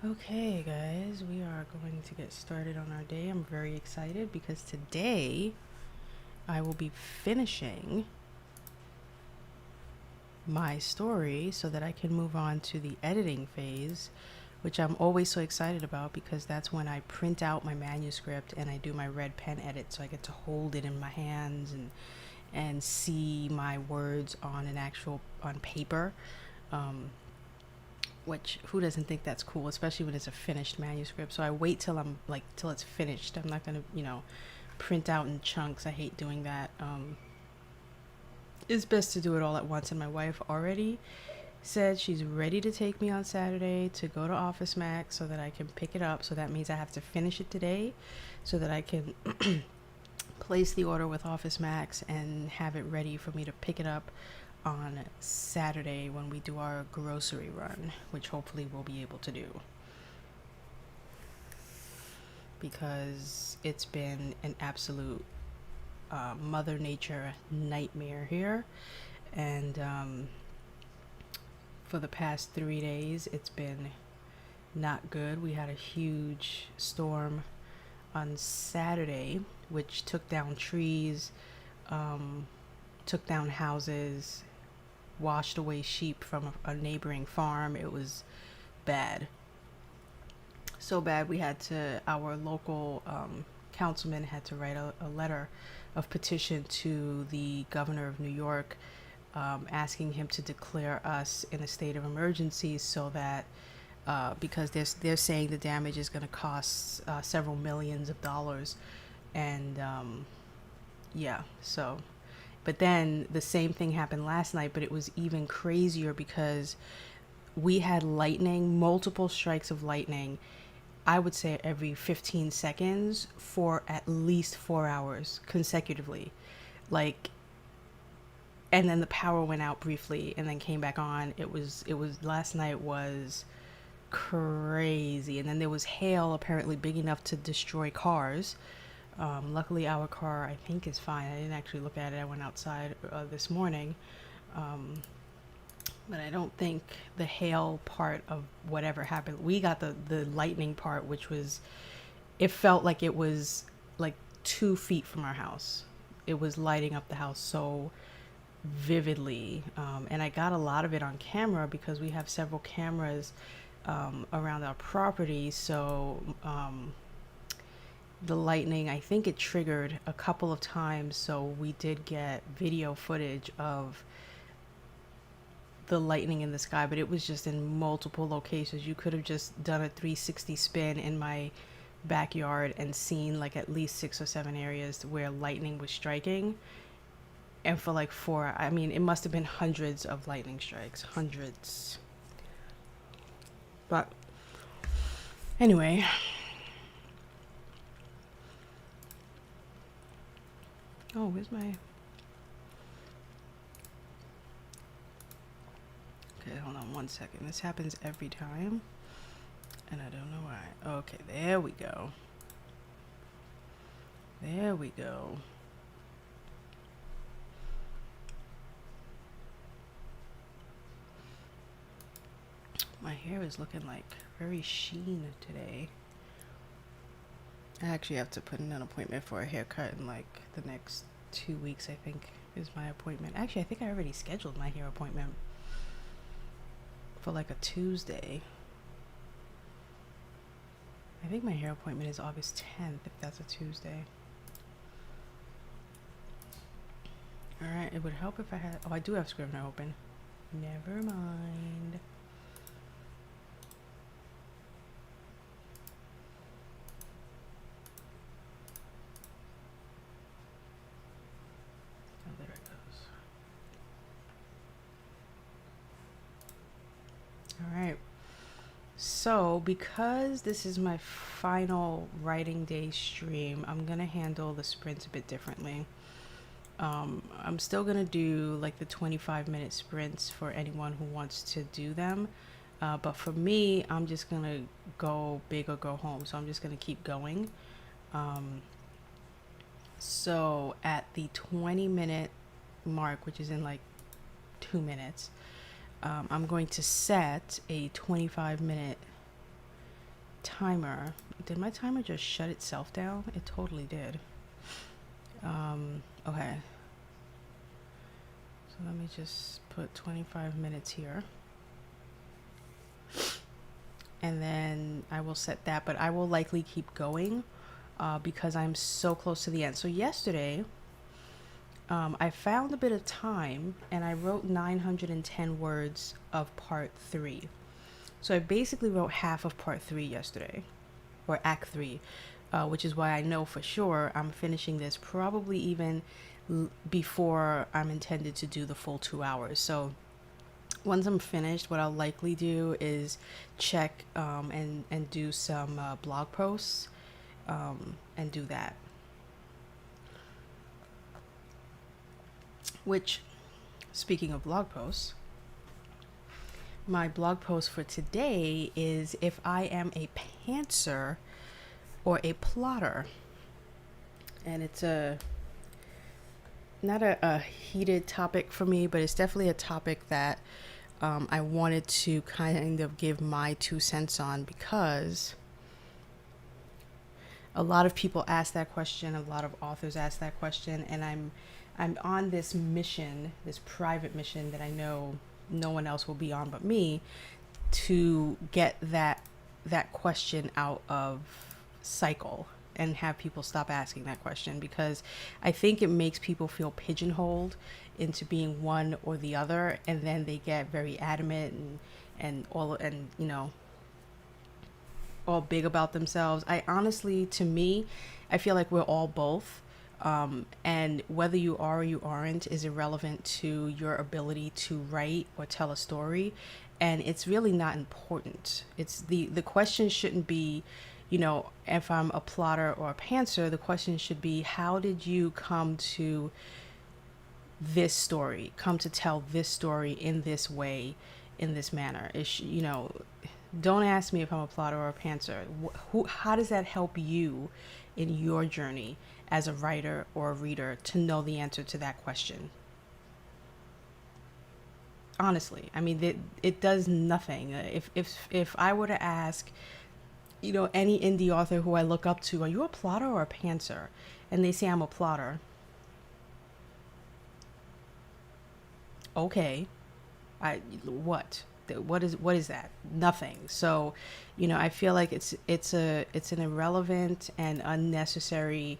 Okay, guys, we are going to get started on our day. I'm very excited because today I will be finishing my story so that I can move on to the editing phase, which I'm always so excited about because that's when I print out my manuscript and I do my red pen edit, so I get to hold it in my hands and see my words on an actual on paper. Um, which who doesn't think that's cool, especially when it's a finished manuscript. So I wait till I'm like till it's finished. I'm not gonna print out in chunks. I hate doing that. It's best to do it all at once. And my wife already said she's ready to take me on Saturday to go to Office Max so that I can pick it up. So that means I have to finish it today so that I can place the order with Office Max and have it ready for me to pick it up on Saturday when we do our grocery run, which hopefully we'll be able to do. Because it's been an absolute Mother Nature nightmare here. And for the past 3 days, it's been not good. We had a huge storm on Saturday, which took down trees, took down houses, washed away sheep from a neighboring farm. It was bad. So bad our local councilman had to write a letter of petition to the governor of New York, asking him to declare us in a state of emergency so that because they're saying the damage is going to cost several millions of dollars. And yeah, so but then the same thing happened last night, but it was even crazier because we had lightning, multiple strikes of lightning, I would say every 15 seconds for at least 4 hours consecutively. Like, and then the power went out briefly and then came back on. It was last night was crazy. And then there was hail apparently big enough to destroy cars. Luckily, our car, I think, is fine. I didn't actually look at it. I went outside this morning. But I don't think the hail part of whatever happened. We got the lightning part, which was, it felt like it was like 2 feet from our house. It was lighting up the house so vividly. And I got a lot of it on camera because we have several cameras around our property. So the lightning, I think it triggered a couple of times, so we did get video footage of the lightning in the sky, but it was just in multiple locations. You could have just done a 360 spin in my backyard and seen like at least 6 or 7 areas where lightning was striking. And for like I mean, it must have been hundreds of lightning strikes, hundreds. But anyway, oh, where's my... Okay, hold on 1 second. This happens every time, and I don't know why. Okay, there we go. There we go. My hair is looking like very sheen today. I actually have to put in an appointment for a haircut in like the next 2 weeks, I think, is my appointment. Actually, I think I already scheduled my hair appointment for like a Tuesday. I think my hair appointment is August 10th, if that's a Tuesday. Alright, it would help if I had... Oh, I do have Scrivener open. Never mind. Oh, there it goes. Alright. So, because this is my final writing day stream, I'm going to handle the sprints a bit differently. I'm still going to do like the 25-minute sprints for anyone who wants to do them. But for me, I'm just going to go big or go home. So I'm just going to keep going. So at the 20-minute mark, which is in like 2 minutes, I'm going to set a 25-minute timer. Did my timer just shut itself down? It totally did. Okay. So let me just put 25 minutes here. And then I will set that, but I will likely keep going because I'm so close to the end. So yesterday, I found a bit of time and I wrote 910 words of part 3. So I basically wrote half of part 3 yesterday, or act 3, which is why I know for sure I'm finishing this probably even before I'm intended to do the full 2 hours. So once I'm finished, what I'll likely do is check and do some blog posts and do that. Which, speaking of blog posts, my blog post for today is if I am a pantser or a plotter. And it's not a heated topic for me, but it's definitely a topic that I wanted to kind of give my 2 cents on, because a lot of people ask that question, a lot of authors ask that question, and I'm on this mission, this private mission that I know no one else will be on but me, to get that question out of cycle and have people stop asking that question, because I think it makes people feel pigeonholed into being one or the other, and then they get very adamant and all big about themselves. I honestly, to me, I feel like we're all both. And whether you are or you aren't is irrelevant to your ability to write or tell a story. And it's really not important. It's the question shouldn't be, if I'm a plotter or a pantser. The question should be, how did you come to this story, come to tell this story in this way, in this manner? Don't ask me if I'm a plotter or a pantser. How does that help you in your journey as a writer or a reader to know the answer to that question? Honestly, I mean, it does nothing. If I were to ask, any indie author who I look up to, are you a plotter or a pantser? And they say I'm a plotter. Okay, what is that? Nothing. So, I feel like it's an irrelevant and unnecessary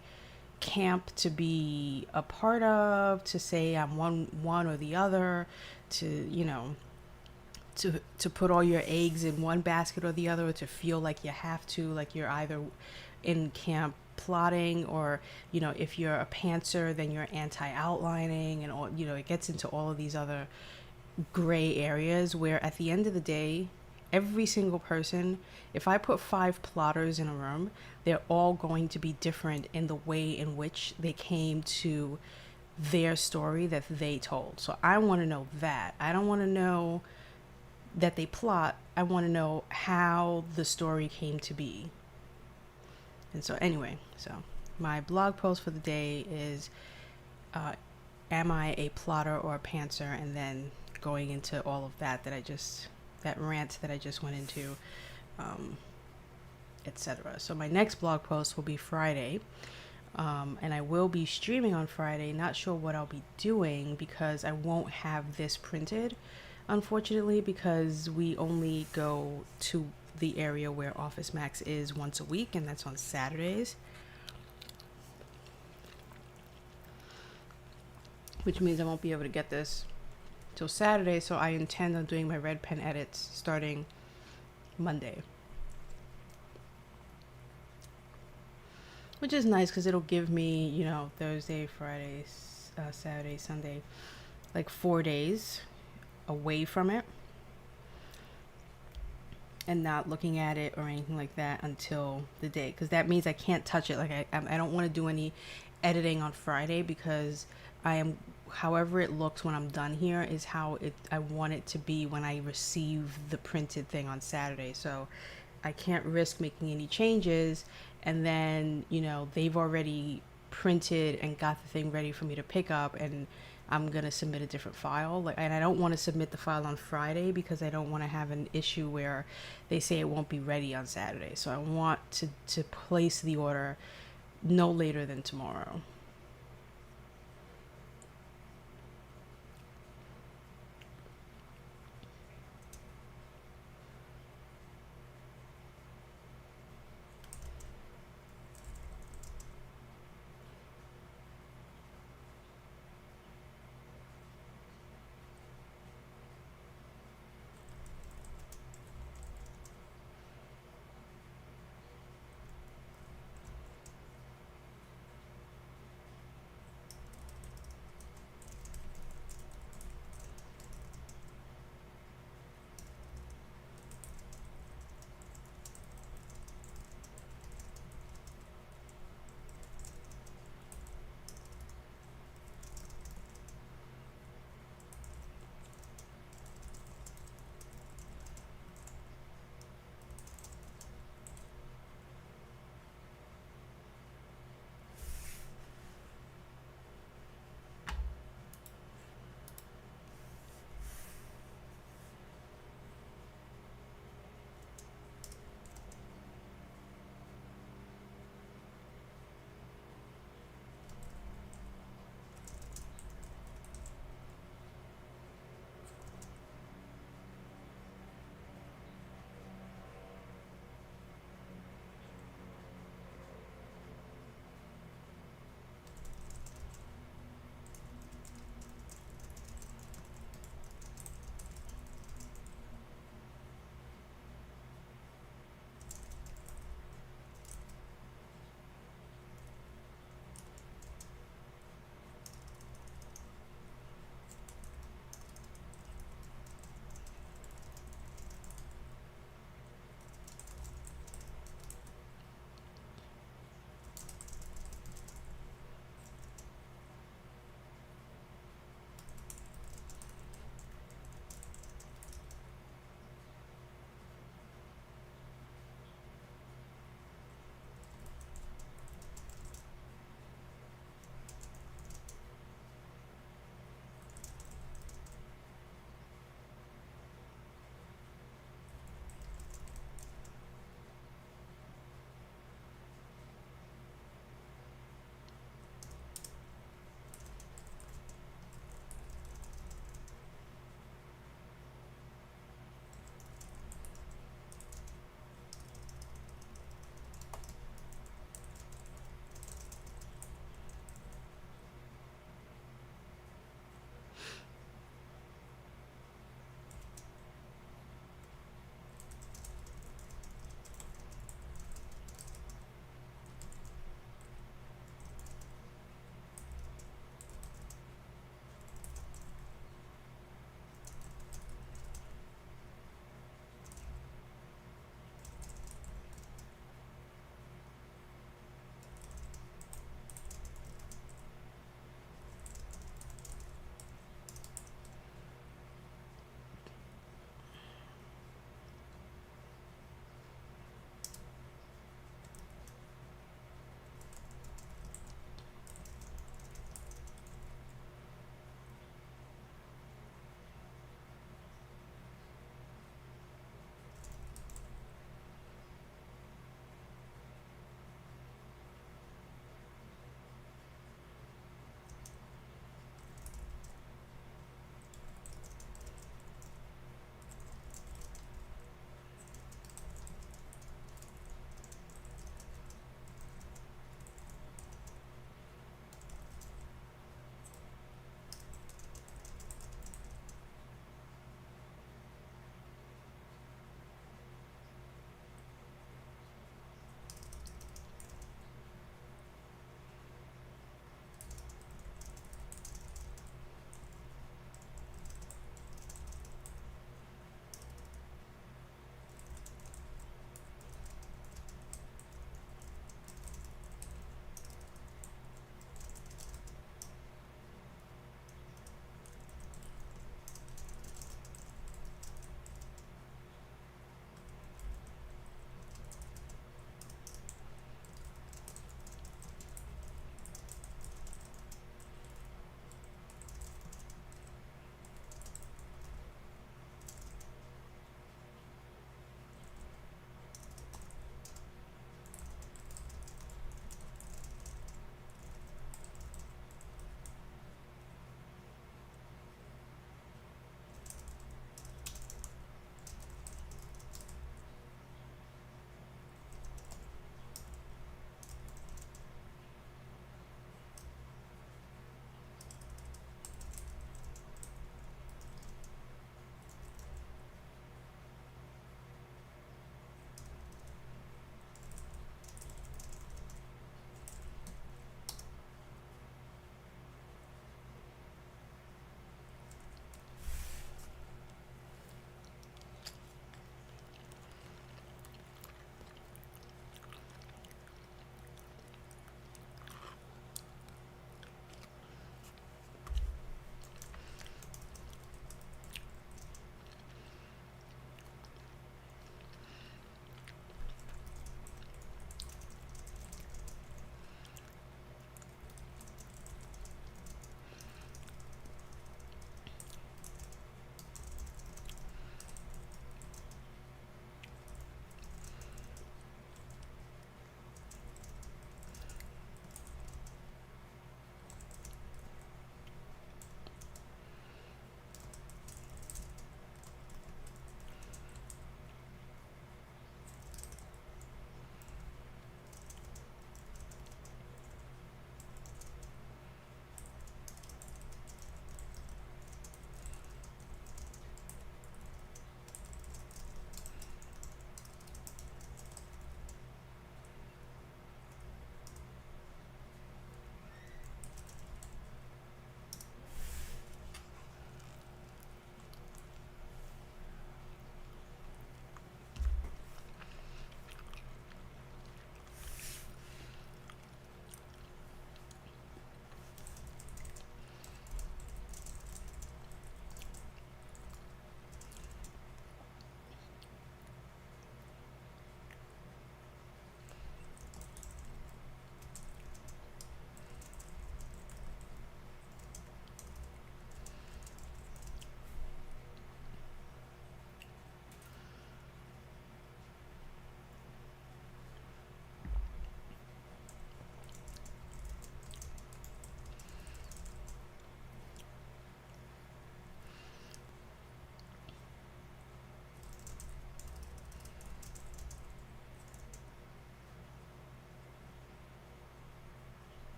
camp to be a part of, to say I'm one or the other, to put all your eggs in one basket or the other, or to feel like you have to, like you're either in camp plotting, or if you're a pantser then you're anti-outlining, and all, it gets into all of these other gray areas where at the end of the day, every single person, if I put 5 plotters in a room, they're all going to be different in the way in which they came to their story that they told. So I want to know that. I don't want to know that they plot. I want to know how the story came to be. And so anyway, so my blog post for the day is, am I a plotter or a pantser? And then going into all of that rant that I just went into, etc. So my next blog post will be Friday, and I will be streaming on Friday. Not sure what I'll be doing, because I won't have this printed, unfortunately, because we only go to the area where Office Max is once a week, and that's on Saturdays, which means I won't be able to get this till Saturday. So I intend on doing my red pen edits starting Monday, which is nice because it'll give me, Thursday, Friday, Saturday, Sunday, like 4 days away from it, and not looking at it or anything like that until the day, because that means I can't touch it. Like I don't want to do any editing on Friday, because however it looks when I'm done here is how I want it to be when I receive the printed thing on Saturday. So I can't risk making any changes, and then they've already printed and got the thing ready for me to pick up, and I'm gonna submit a different file. Like, and I don't want to submit the file on Friday because I don't want to have an issue where they say it won't be ready on Saturday. So I want to place the order no later than tomorrow.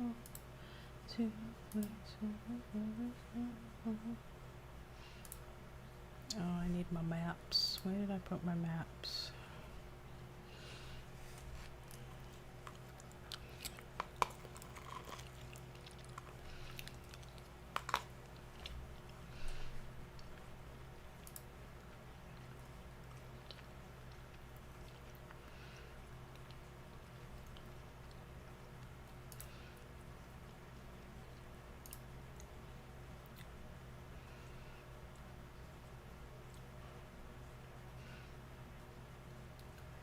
Oh, I need my maps. Where did I put my maps?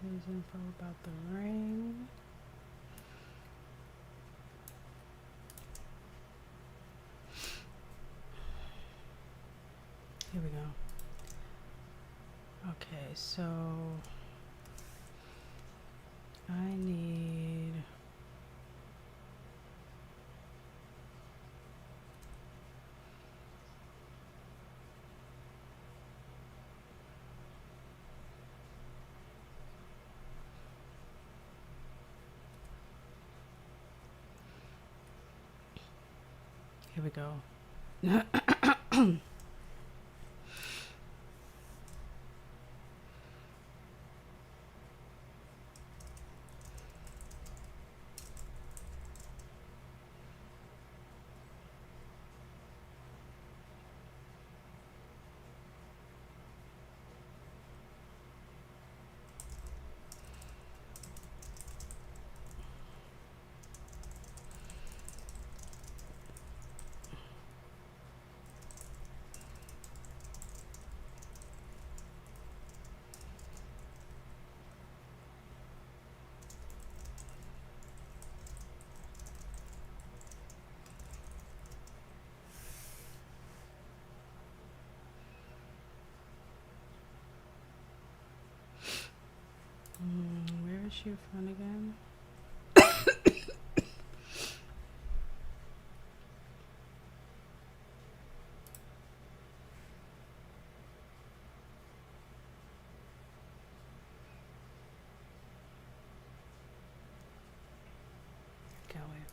Here's info about the rain. Here we go. Okay, so I need here we go. Where is she from again? Galway.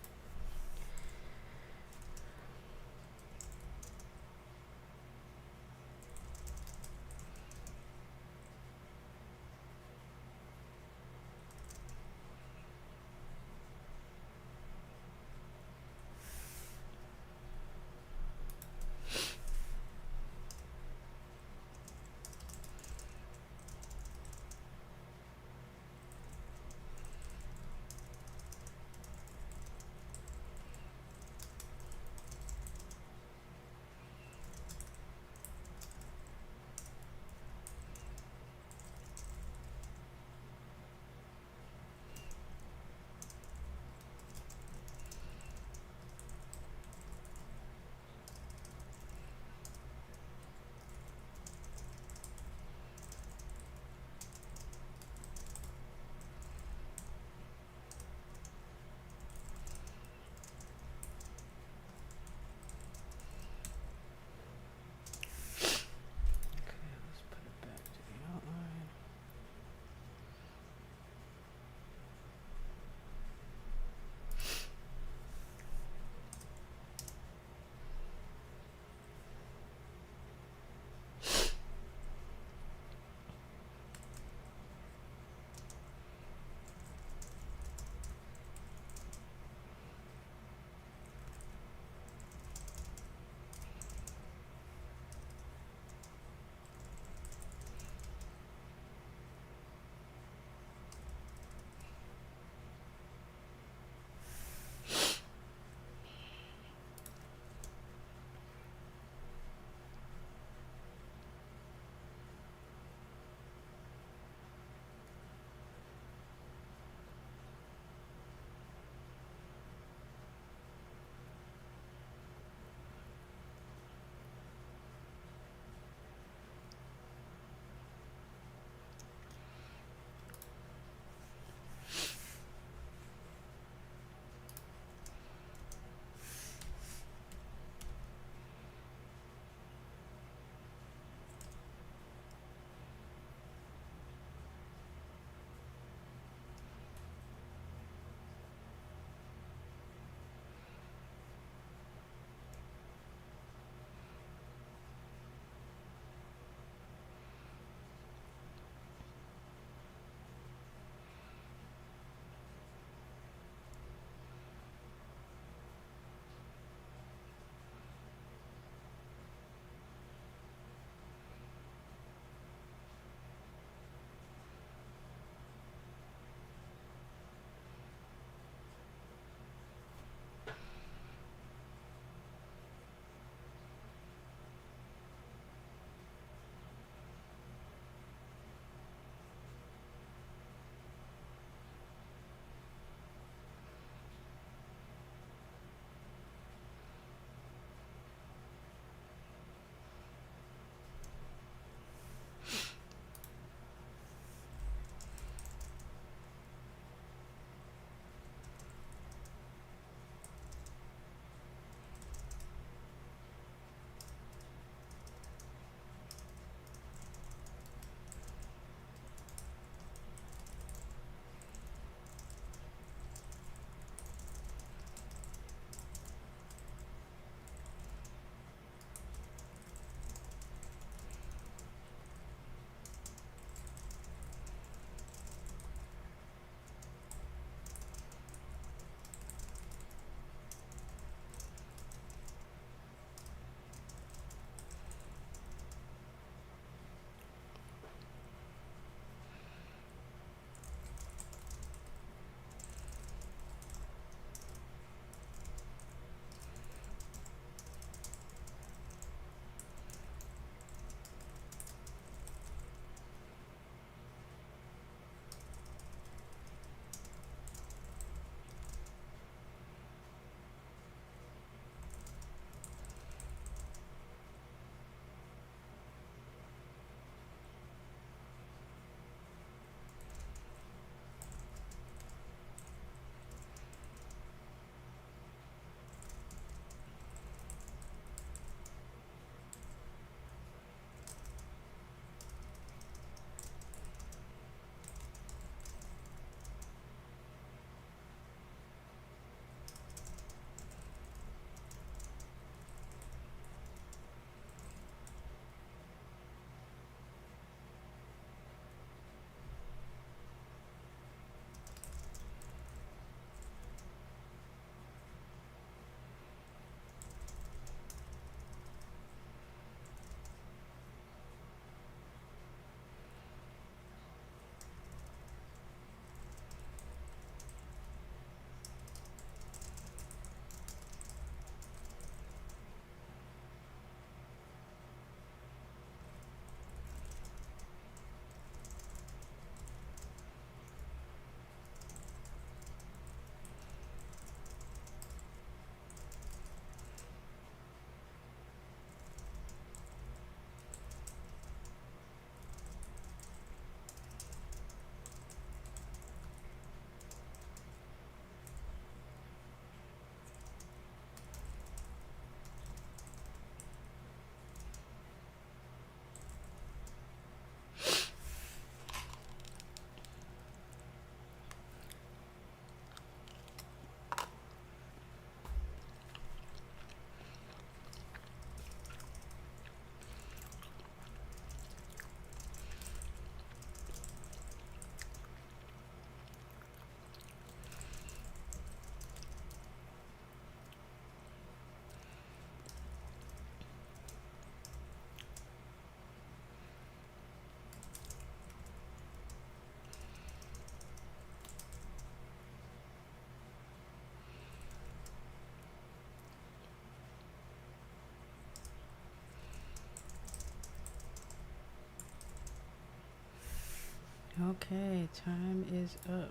Okay, time is up.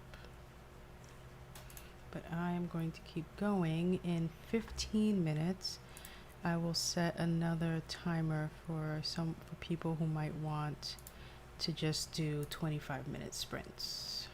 But I am going to keep going. In 15 minutes, I will set another timer for people who might want to just do 25-minute sprints.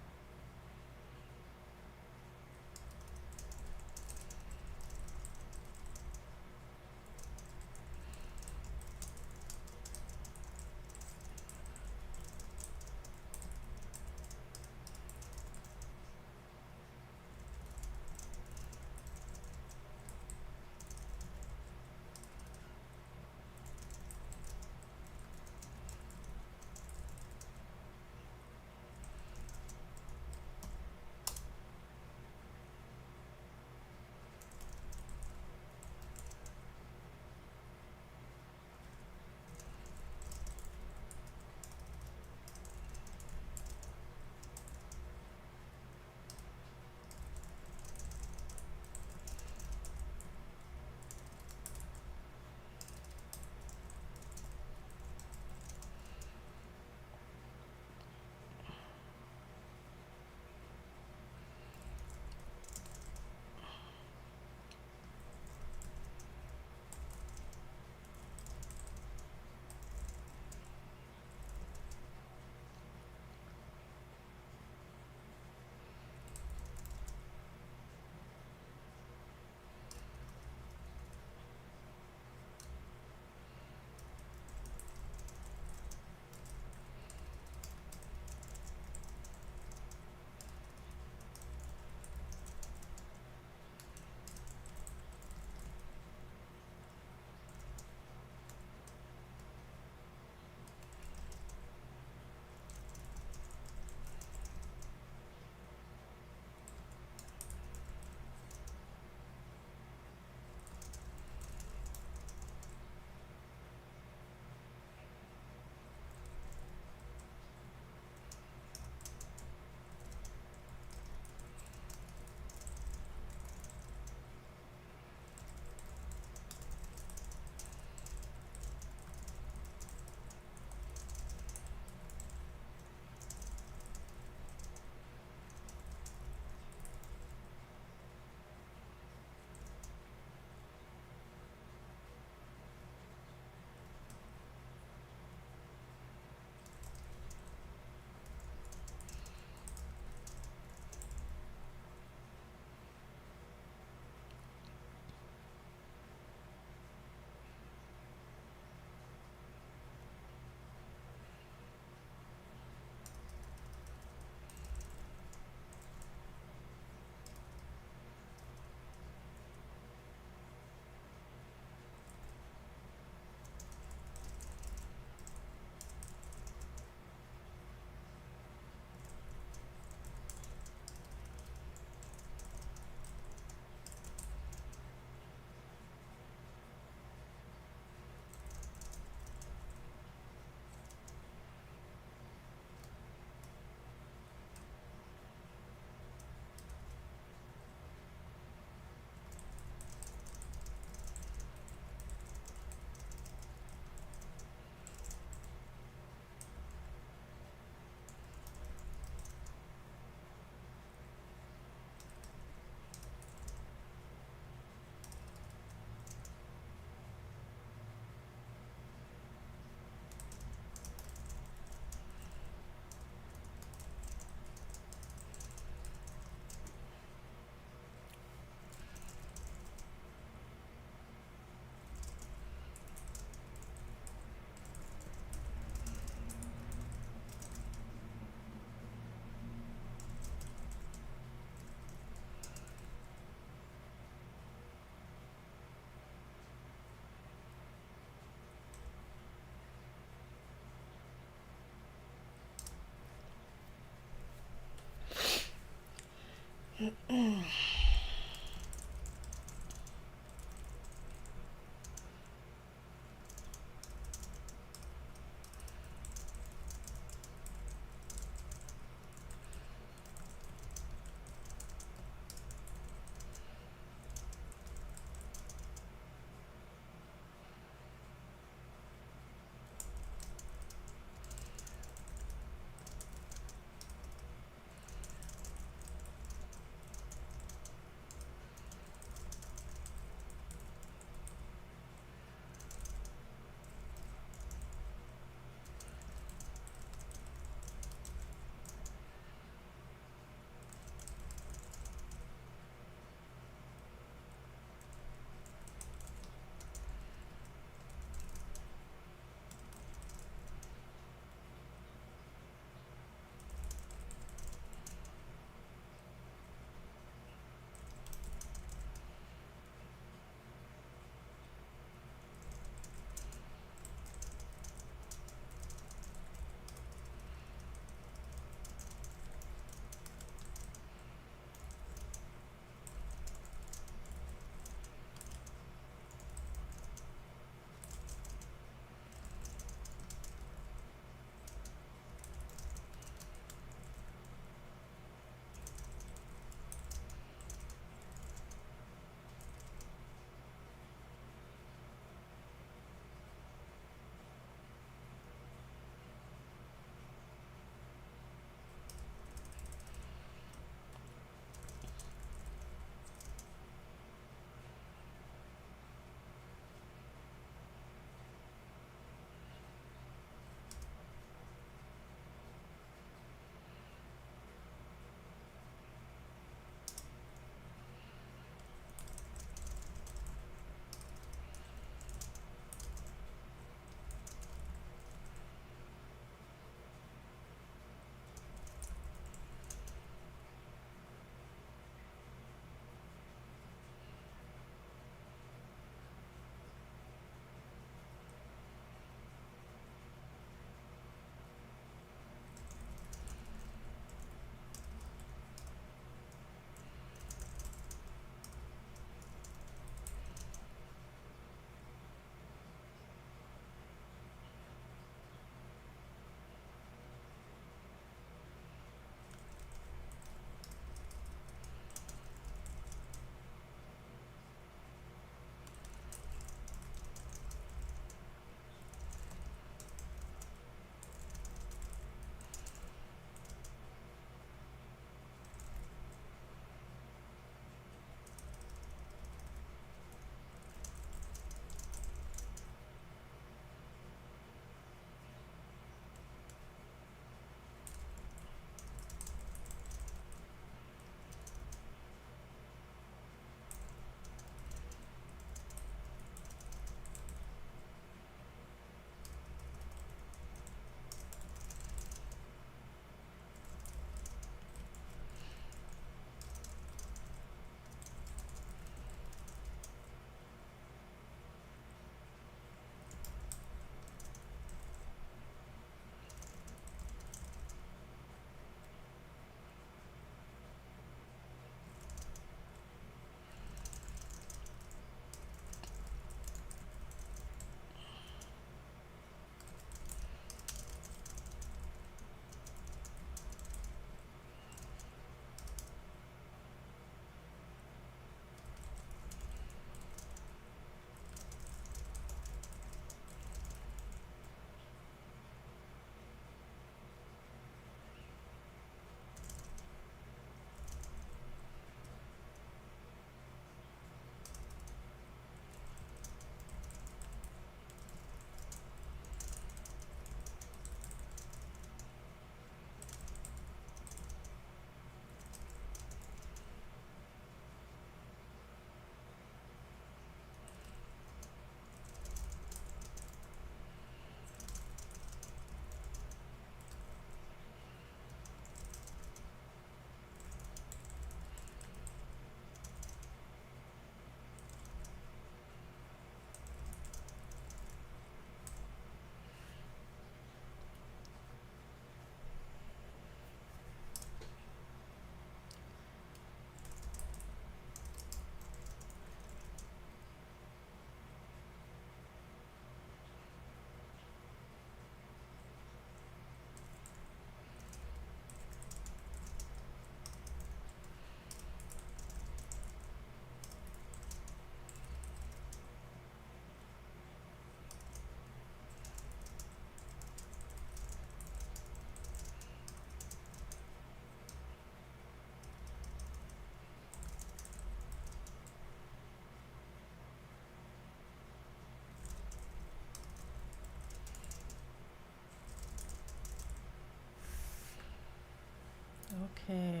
Okay.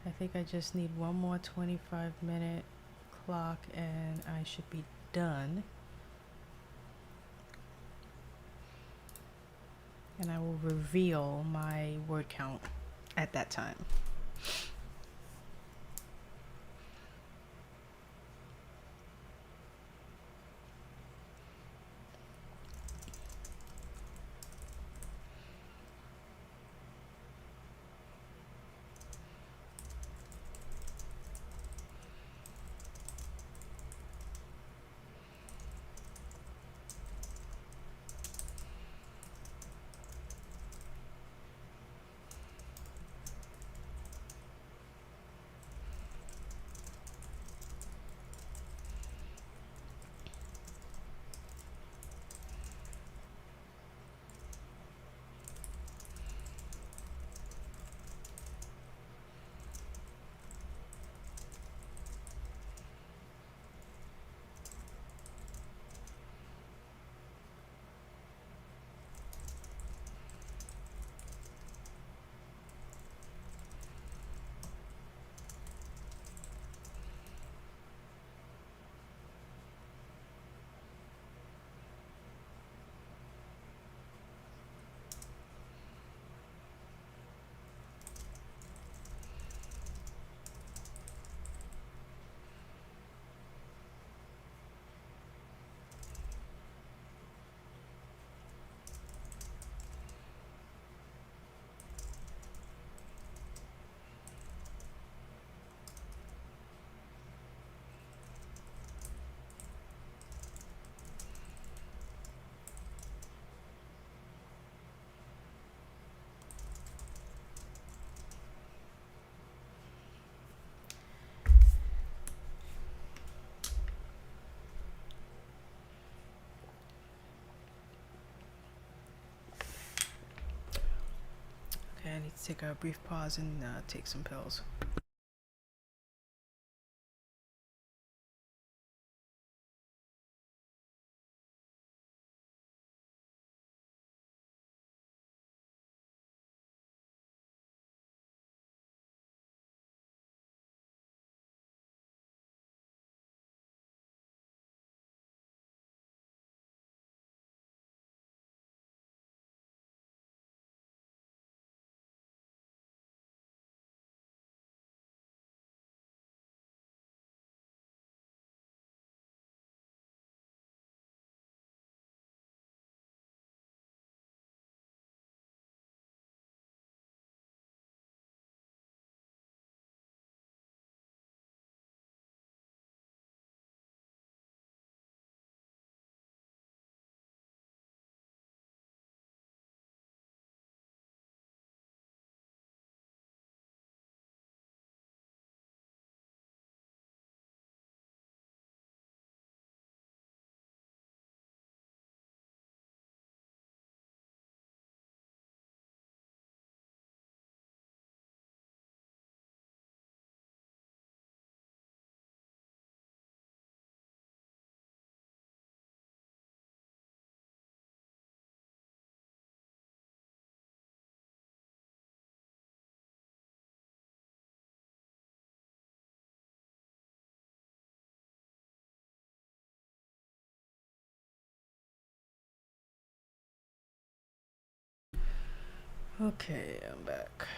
I think I just need one more 25-minute clock and I should be done. And I will reveal my word count at that time. Okay, I need to take a brief pause and take some pills. Okay, I'm back.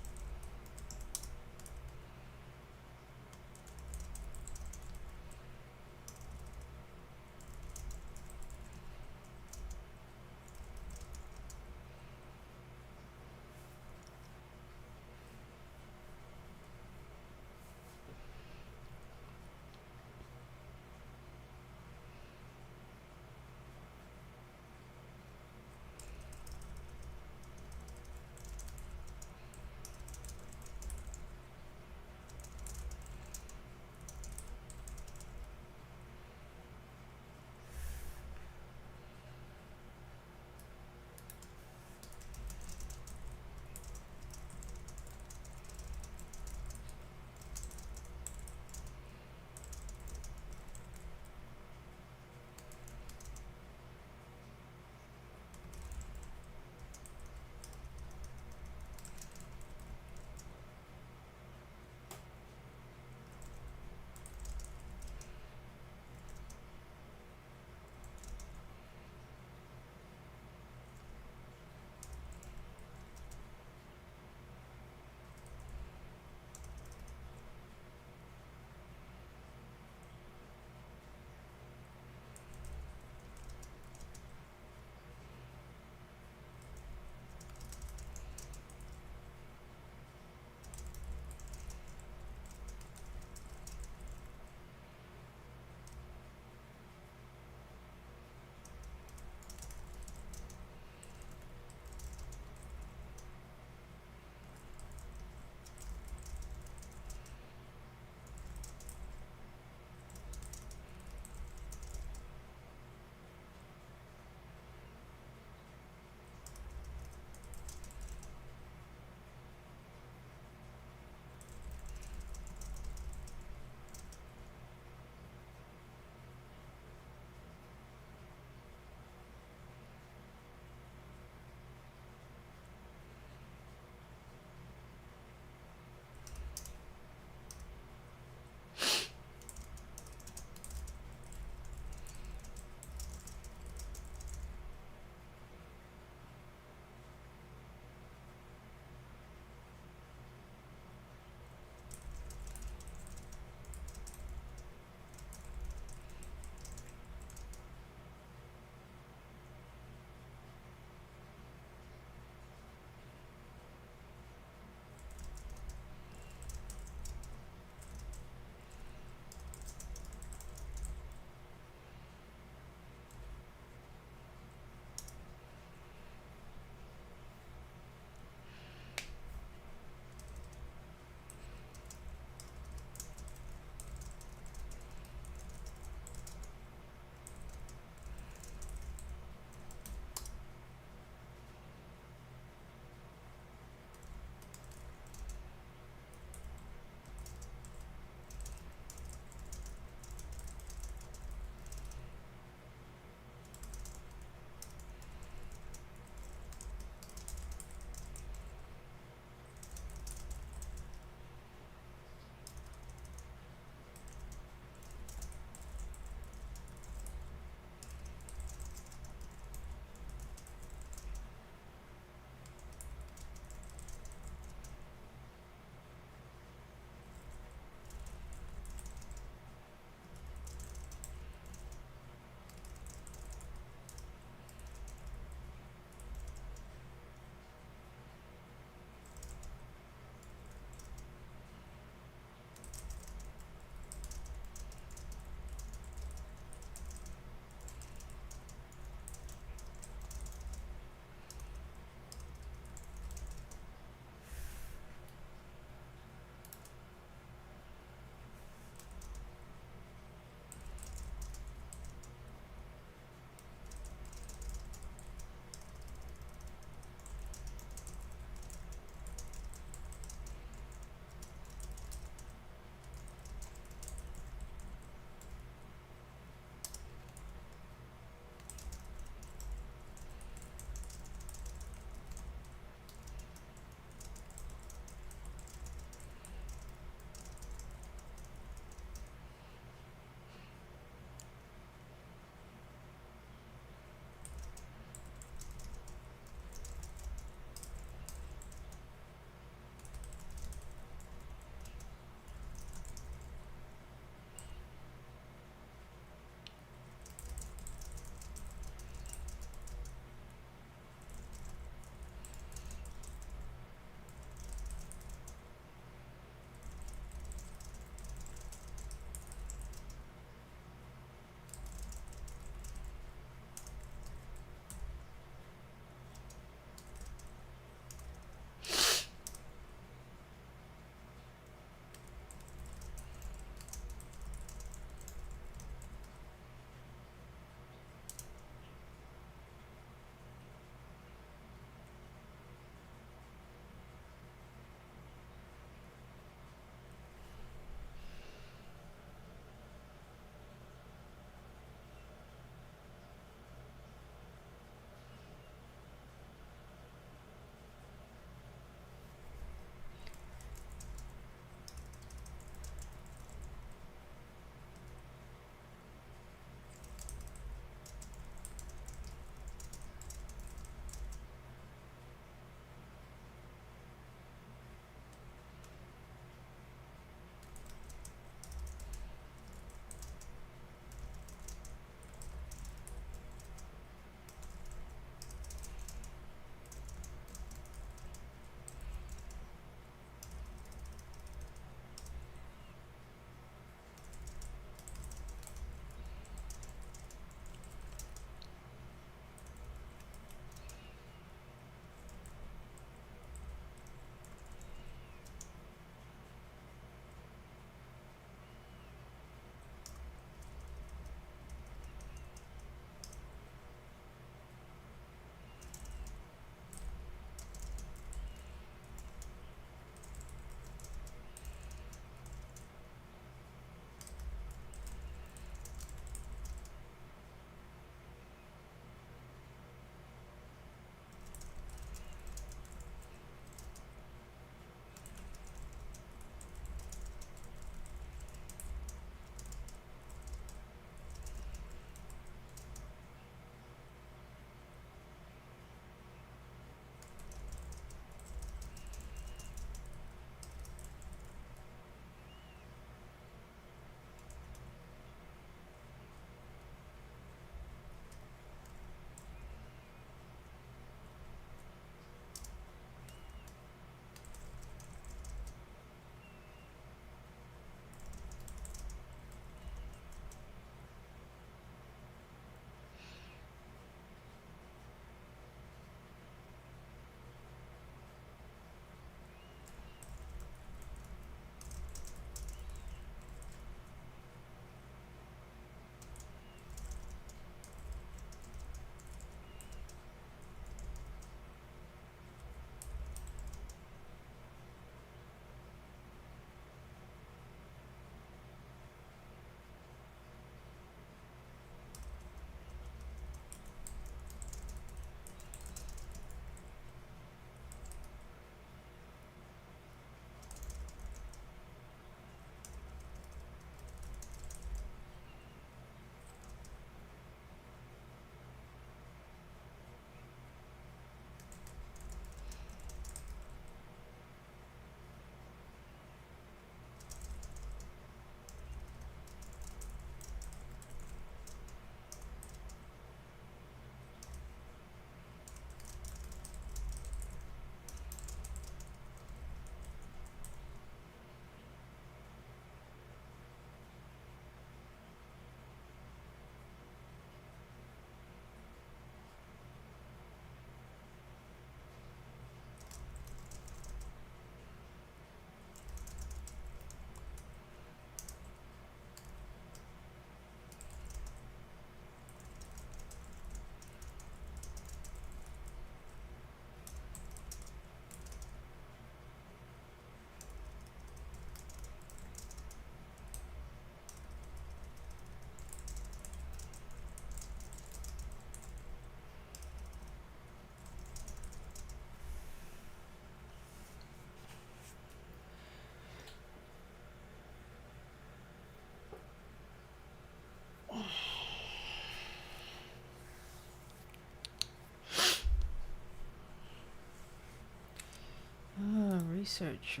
Research.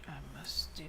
I must do.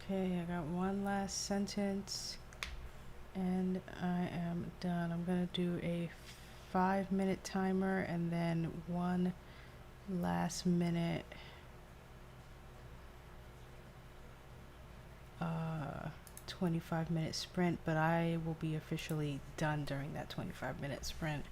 Okay, I got one last sentence and I am done. I'm gonna do a 5-minute timer and then one last minute 25-minute sprint, but I will be officially done during that 25-minute sprint.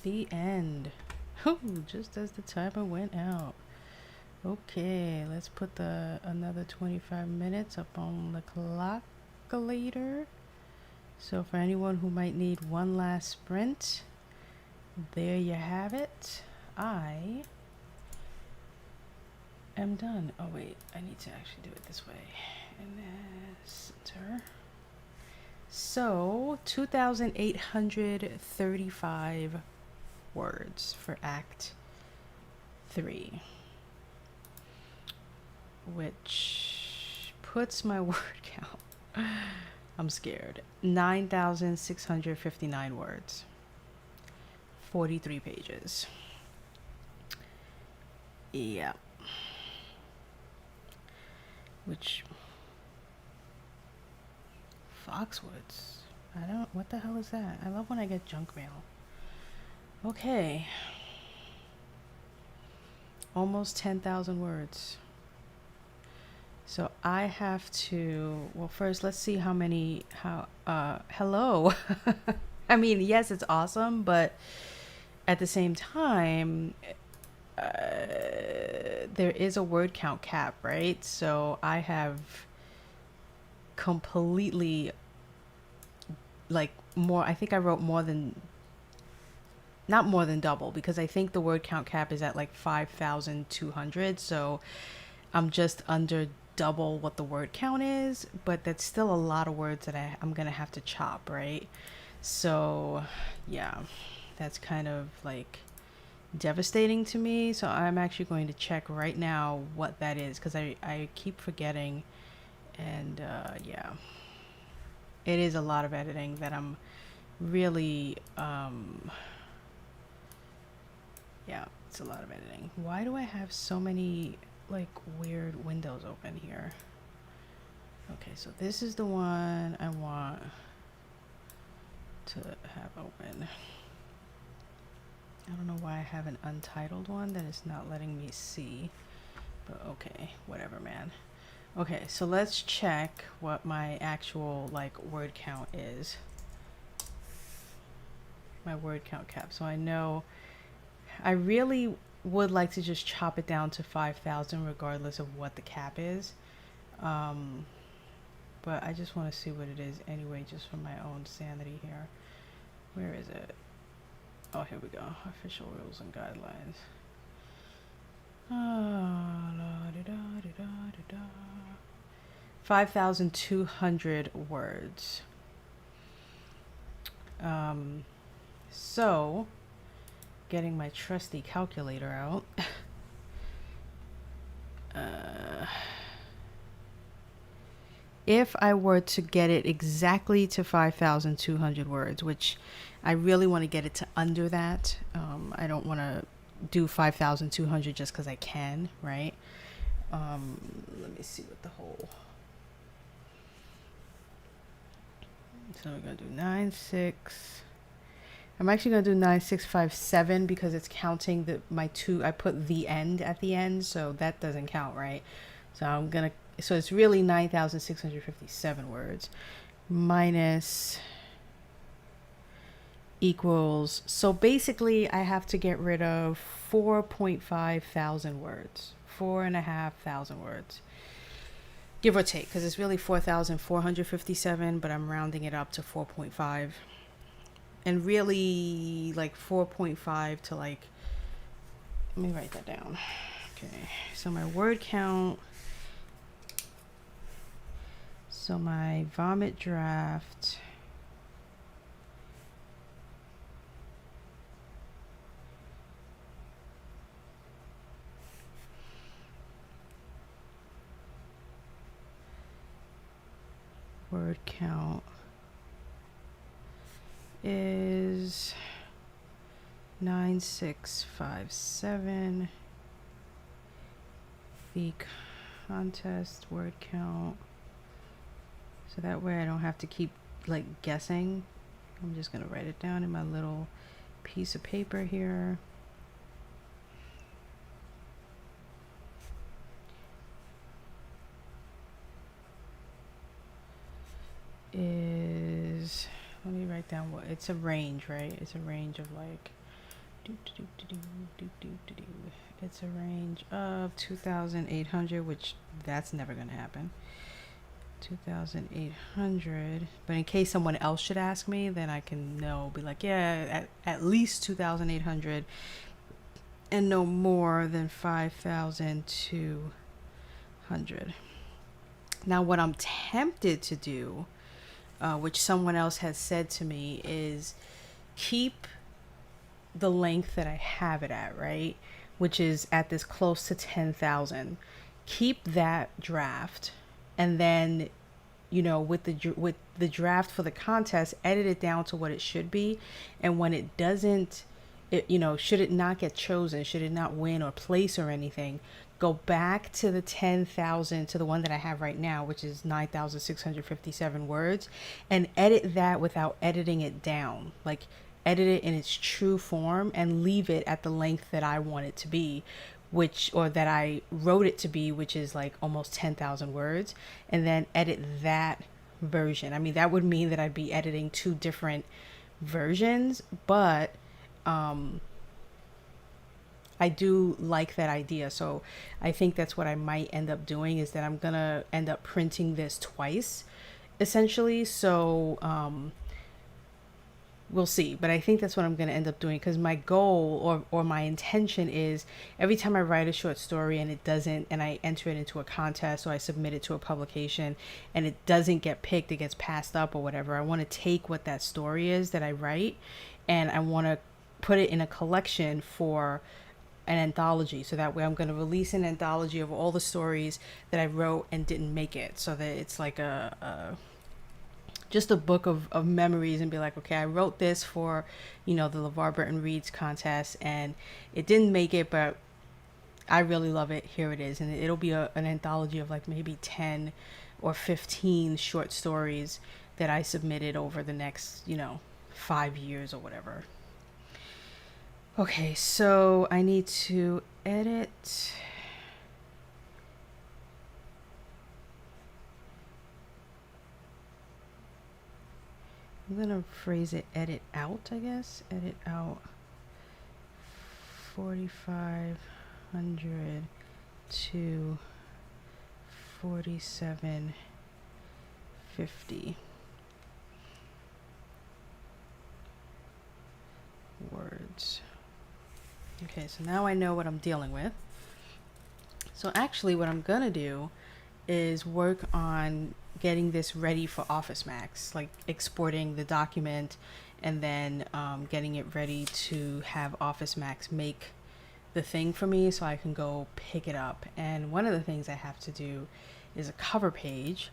The end. Oh, just as the timer went out. Okay, let's put the another 25 minutes up on the calculator. So for anyone who might need one last sprint, there you have it. I am done. Oh wait, I need to actually do it this way. And then center. So 2,835 words for Act 3, which puts my word count, I'm scared, 9,659 words, 43 pages. Yeah. Which, Foxwoods, I don't, what the hell is that? I love when I get junk mail. Okay. Almost 10,000 words. So I have to, well, first let's see how many, hello. I mean, yes, it's awesome, but at the same time, there is a word count cap, right? So I have completely, like, more, I think I wrote more than, not more than double, because I think the word count cap is at like 5,200. So I'm just under double what the word count is, but that's still a lot of words that I'm gonna have to chop, right? So yeah, that's kind of like devastating to me. So I'm actually going to check right now what that is, because I keep forgetting. And yeah, it is a lot of editing that I'm really yeah, it's a lot of editing. Why do I have so many like weird windows open here? Okay, so this is the one I want to have open. I don't know why I have an untitled one that is not letting me see, but okay, whatever, man. Okay, so let's check what my actual like word count is. My word count cap. So I know I really would like to just chop it down to 5,000 regardless of what the cap is. But I just want to see what it is anyway, just for my own sanity here. Where is it? Oh, here we go. Official rules and guidelines. 5,200 words. So, getting my trusty calculator out. If I were to get it exactly to 5,200 words, which I really want to get it to under that. I don't want to do 5,200 just because I can, right? Let me see what the whole. So we're going to do 9,6. I'm actually going to do 9,657 because it's counting my two. I put the end at the end, so that doesn't count, right? So I'm going to, so it's really 9,657 words minus equals. So basically I have to get rid of 4.5 thousand words, 4,500 words, give or take, because it's really 4,457, but I'm rounding it up to 4.5. And really like 4.5 to like, let me write that down. Okay, so my word count, so my vomit draft, word count is 9,657. The contest word count, so that way I don't have to keep like guessing. I'm just gonna write it down in my little piece of paper here. Is, let me write down what it's a range, right? It's a range of like it's a range of 2,800, which that's never gonna happen. 2,800, but in case someone else should ask me, then I can know, be like, yeah, at least 2,800 and no more than 5,200. Now what I'm tempted to do, which someone else has said to me, is keep the length that I have it at, right? Which is at this close to 10,000. Keep that draft, and then, with the draft for the contest, edit it down to what it should be. And when it doesn't, should it not get chosen, should it not win or place or anything, go back to the 10,000, to the one that I have right now, which is 9,657 words, and edit that without editing it down. Like, edit it in its true form and leave it at the length that I want it to be, or that I wrote it to be, which is like almost 10,000 words, and then edit that version. I mean, that would mean that I'd be editing two different versions, but I do like that idea. So I think that's what I might end up doing, is that I'm going to end up printing this twice, essentially. So we'll see. But I think that's what I'm going to end up doing, because my goal or my intention is, every time I write a short story and it doesn't, and I enter it into a contest, or I submit it to a publication and it doesn't get picked, it gets passed up or whatever, I want to take what that story is that I write, and I want to put it in a collection for an anthology. So that way I'm going to release an anthology of all the stories that I wrote and didn't make it, so that it's like just a book of memories, and be like, okay, I wrote this for, the LeVar Burton Reads contest, and it didn't make it, but I really love it. Here it is. And it'll be an anthology of like maybe 10 or 15 short stories that I submitted over the next, 5 years or whatever. Okay, so I need to edit. I'm gonna phrase it edit out, I guess. Edit out 4,500 to 4,750 words. Okay, so now I know what I'm dealing with. So actually what I'm gonna do is work on getting this ready for Office Max, like exporting the document, and then getting it ready to have Office Max make the thing for me so I can go pick it up. And one of the things I have to do is a cover page.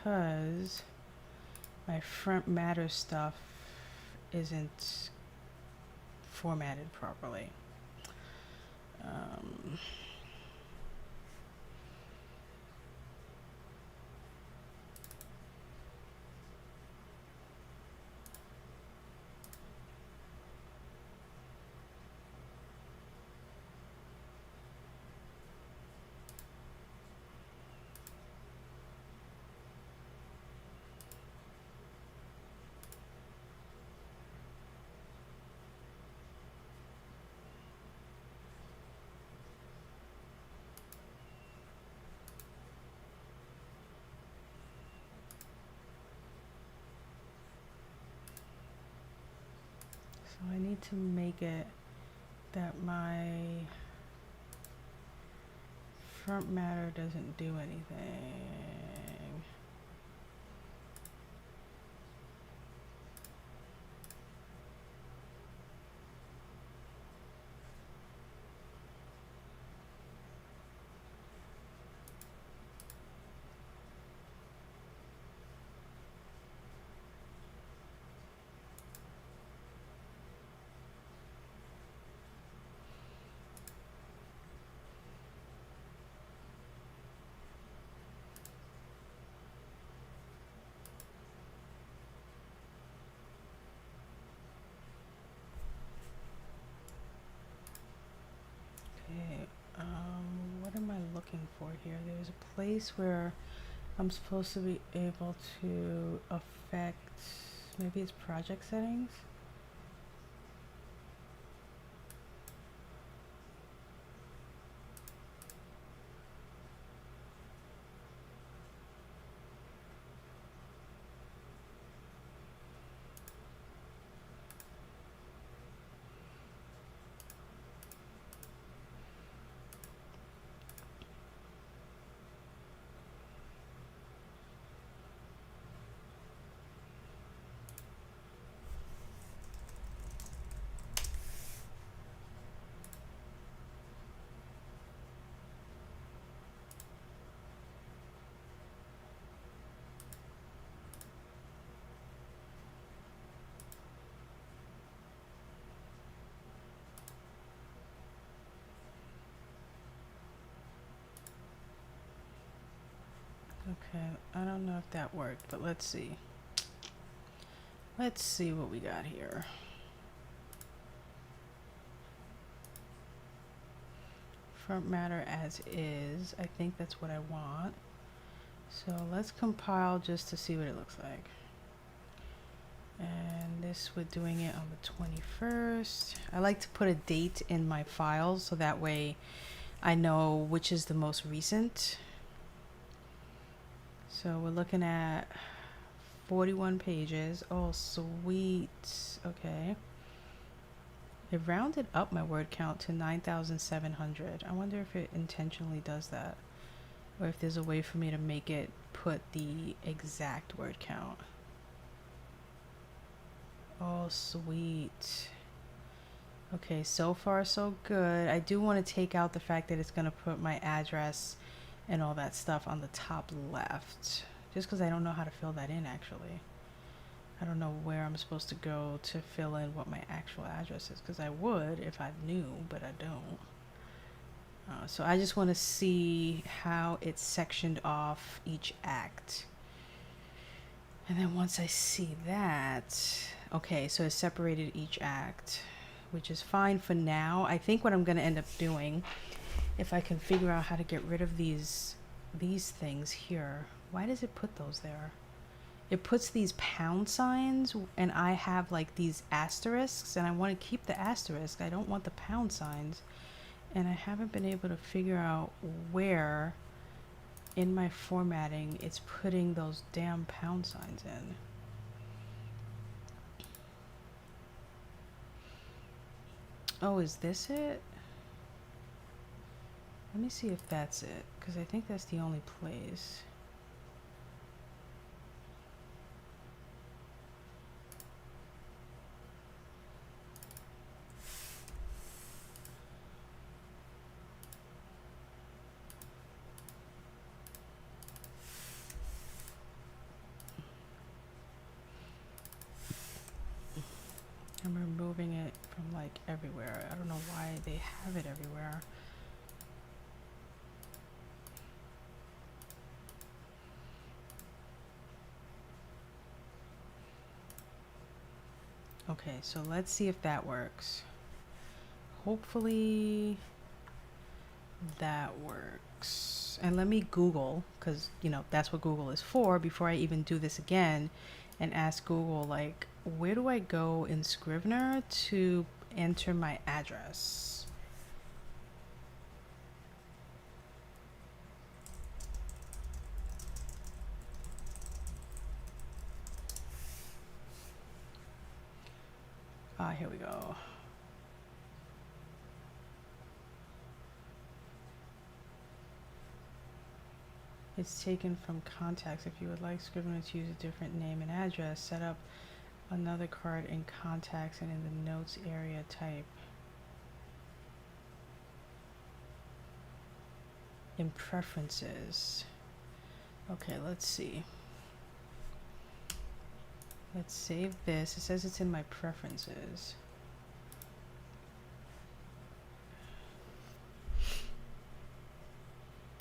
Because my front matter stuff isn't formatted properly. So I need to make it that my front matter doesn't do anything. Okay, what am I looking for here? There's a place where I'm supposed to be able to affect, maybe it's project settings? Okay, I don't know if that worked, but let's see. Let's see what we got here. Front matter as is. I think that's what I want. So let's compile just to see what it looks like. And this, we're doing it on the 21st. I like to put a date in my files so that way I know which is the most recent. So we're looking at 41 pages. Oh, sweet. Okay. It rounded up my word count to 9,700. I wonder if it intentionally does that, or if there's a way for me to make it put the exact word count. Oh, sweet. Okay, so far so good. I do want to take out the fact that it's going to put my address and all that stuff on the top left, just because I don't know how to fill that in actually. I don't know where I'm supposed to go to fill in what my actual address is, because I would if I knew, but I don't. So I just want to see how it's sectioned off each act. And then once I see that, okay, so it's separated each act, which is fine for now. I think what I'm going to end up doing, if I can figure out how to get rid of these things here. Why does it put those there? It puts these pound signs, and I have like these asterisks, and I want to keep the asterisk. I don't want the pound signs, and I haven't been able to figure out where in my formatting it's putting those damn pound signs in. Oh, is this it? Let me see if that's it, because I think that's the only place. I'm removing it from like everywhere. I don't know why they have it everywhere. Okay, so let's see if that works. Hopefully that works. And let me Google, because you know that's what Google is for, before I even do this again, and ask Google like, where do I go in Scrivener to enter my address? Here we go. It's taken from contacts. If you would like Scrivener to use a different name and address, set up another card in contacts and in the notes area type. In preferences. Okay, let's see. Let's save this. It says it's in my preferences.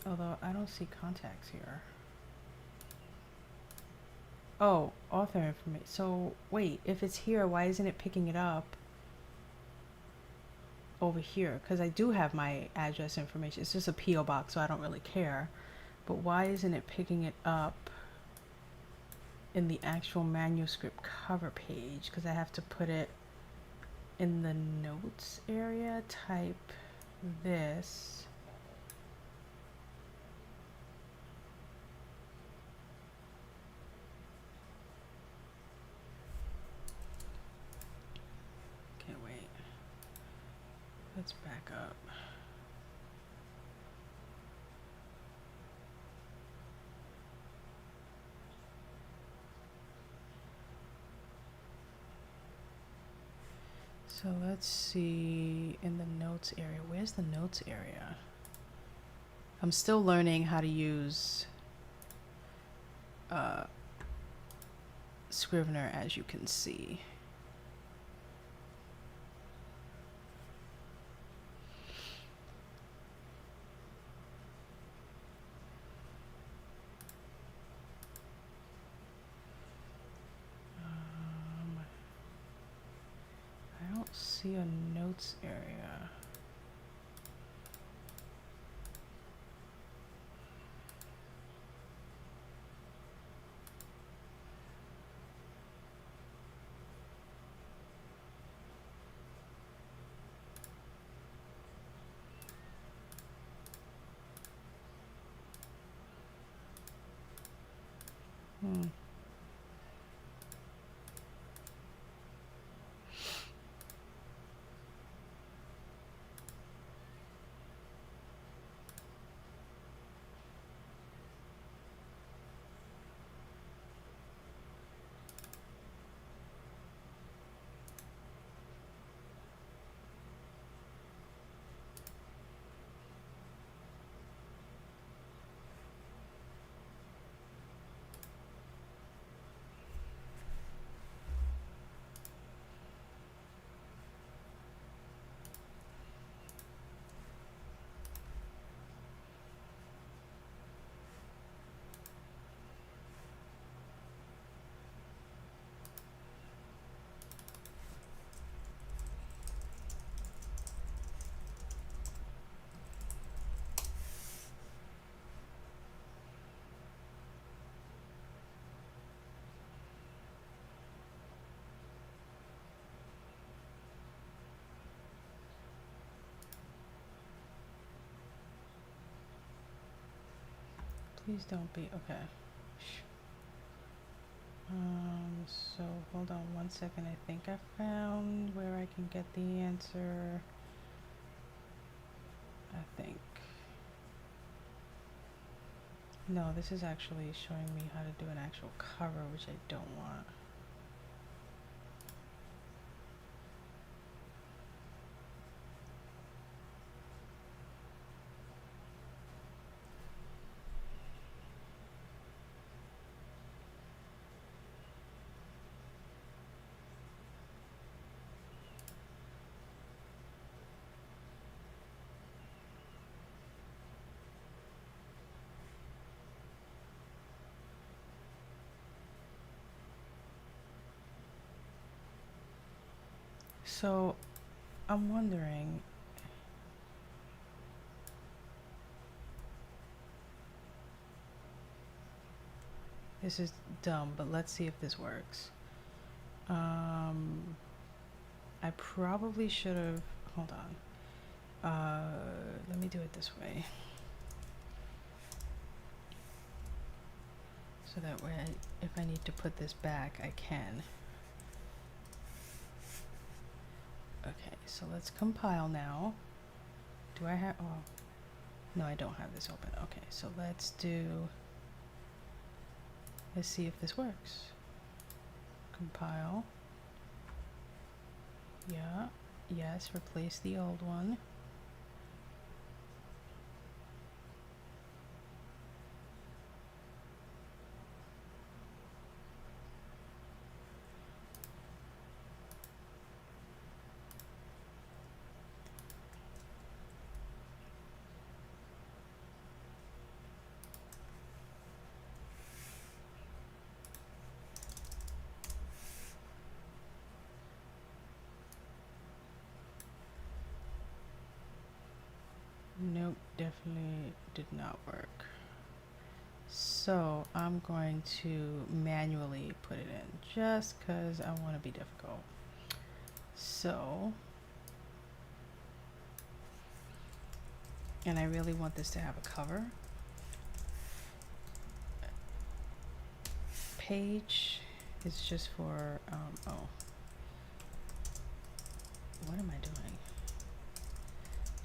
Although I don't see contacts here. Oh, author information. So wait, if it's here, why isn't it picking it up over here? Because I do have my address information. It's just a P.O. box, so I don't really care. But why isn't it picking it up in the actual manuscript cover page? Because I have to put it in the notes area, type this. Okay, wait. Let's back up. So let's see in the notes area. Where's the notes area? I'm still learning how to use Scrivener, as you can see. see a notes area. Please don't be okay. So hold on one second. I think I found where I can get the answer. I think. No, this is actually showing me how to do an actual cover, which I don't want. So I'm wondering, this is dumb, but let's see if this works. I probably should have, hold on. Let me do it this way. So that way, if I need to put this back, I can. Okay, so let's compile now. Do I have, oh, no, I don't have this open. Okay, so let's see if this works. Compile. Yeah, yes, replace the old one. Nope, definitely did not work. So I'm going to manually put it in just because I want to be difficult. So, and I really want this to have a cover. Page is just for, oh, what am I doing?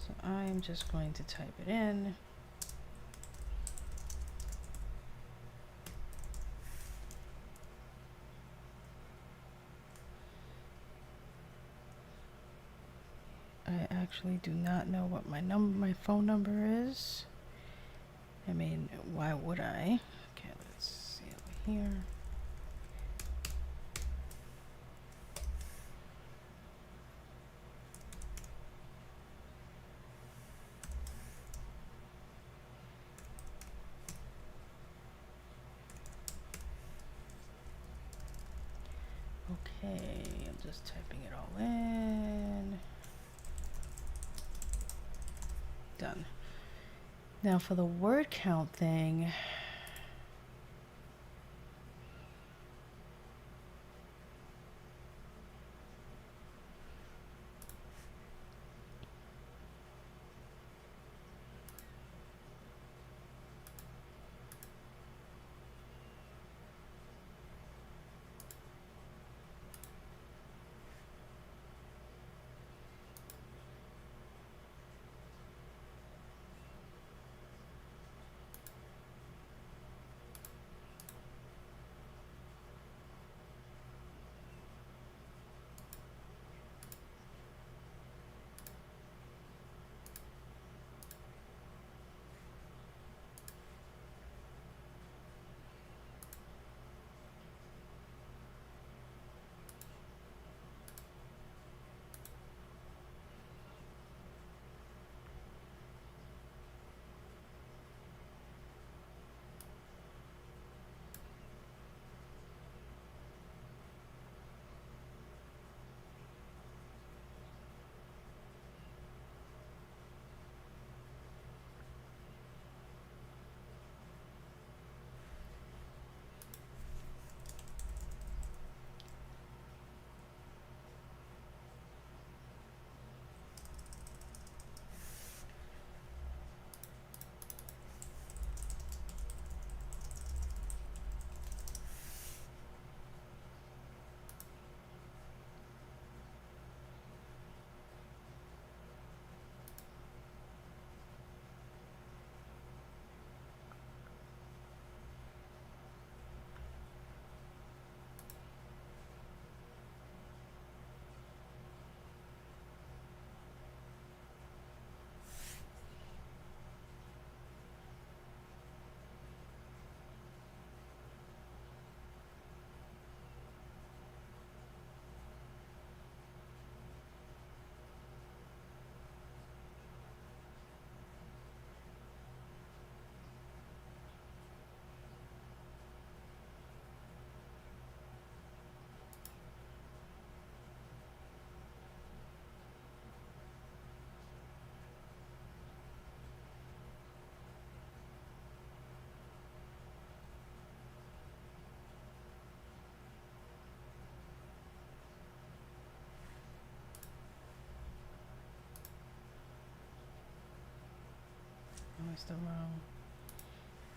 So I'm just going to type it in. I actually do not know what my phone number is. I mean, why would I? Okay, let's see over here. Okay, Just typing it all in. Done. Now for the word count thing,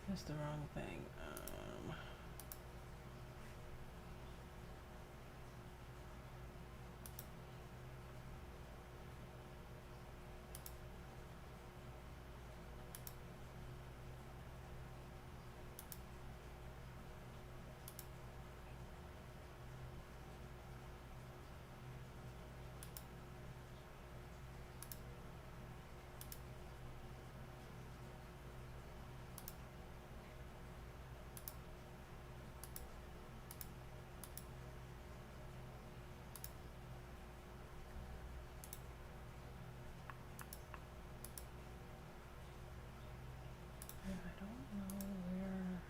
that's the wrong thing. I don't know where.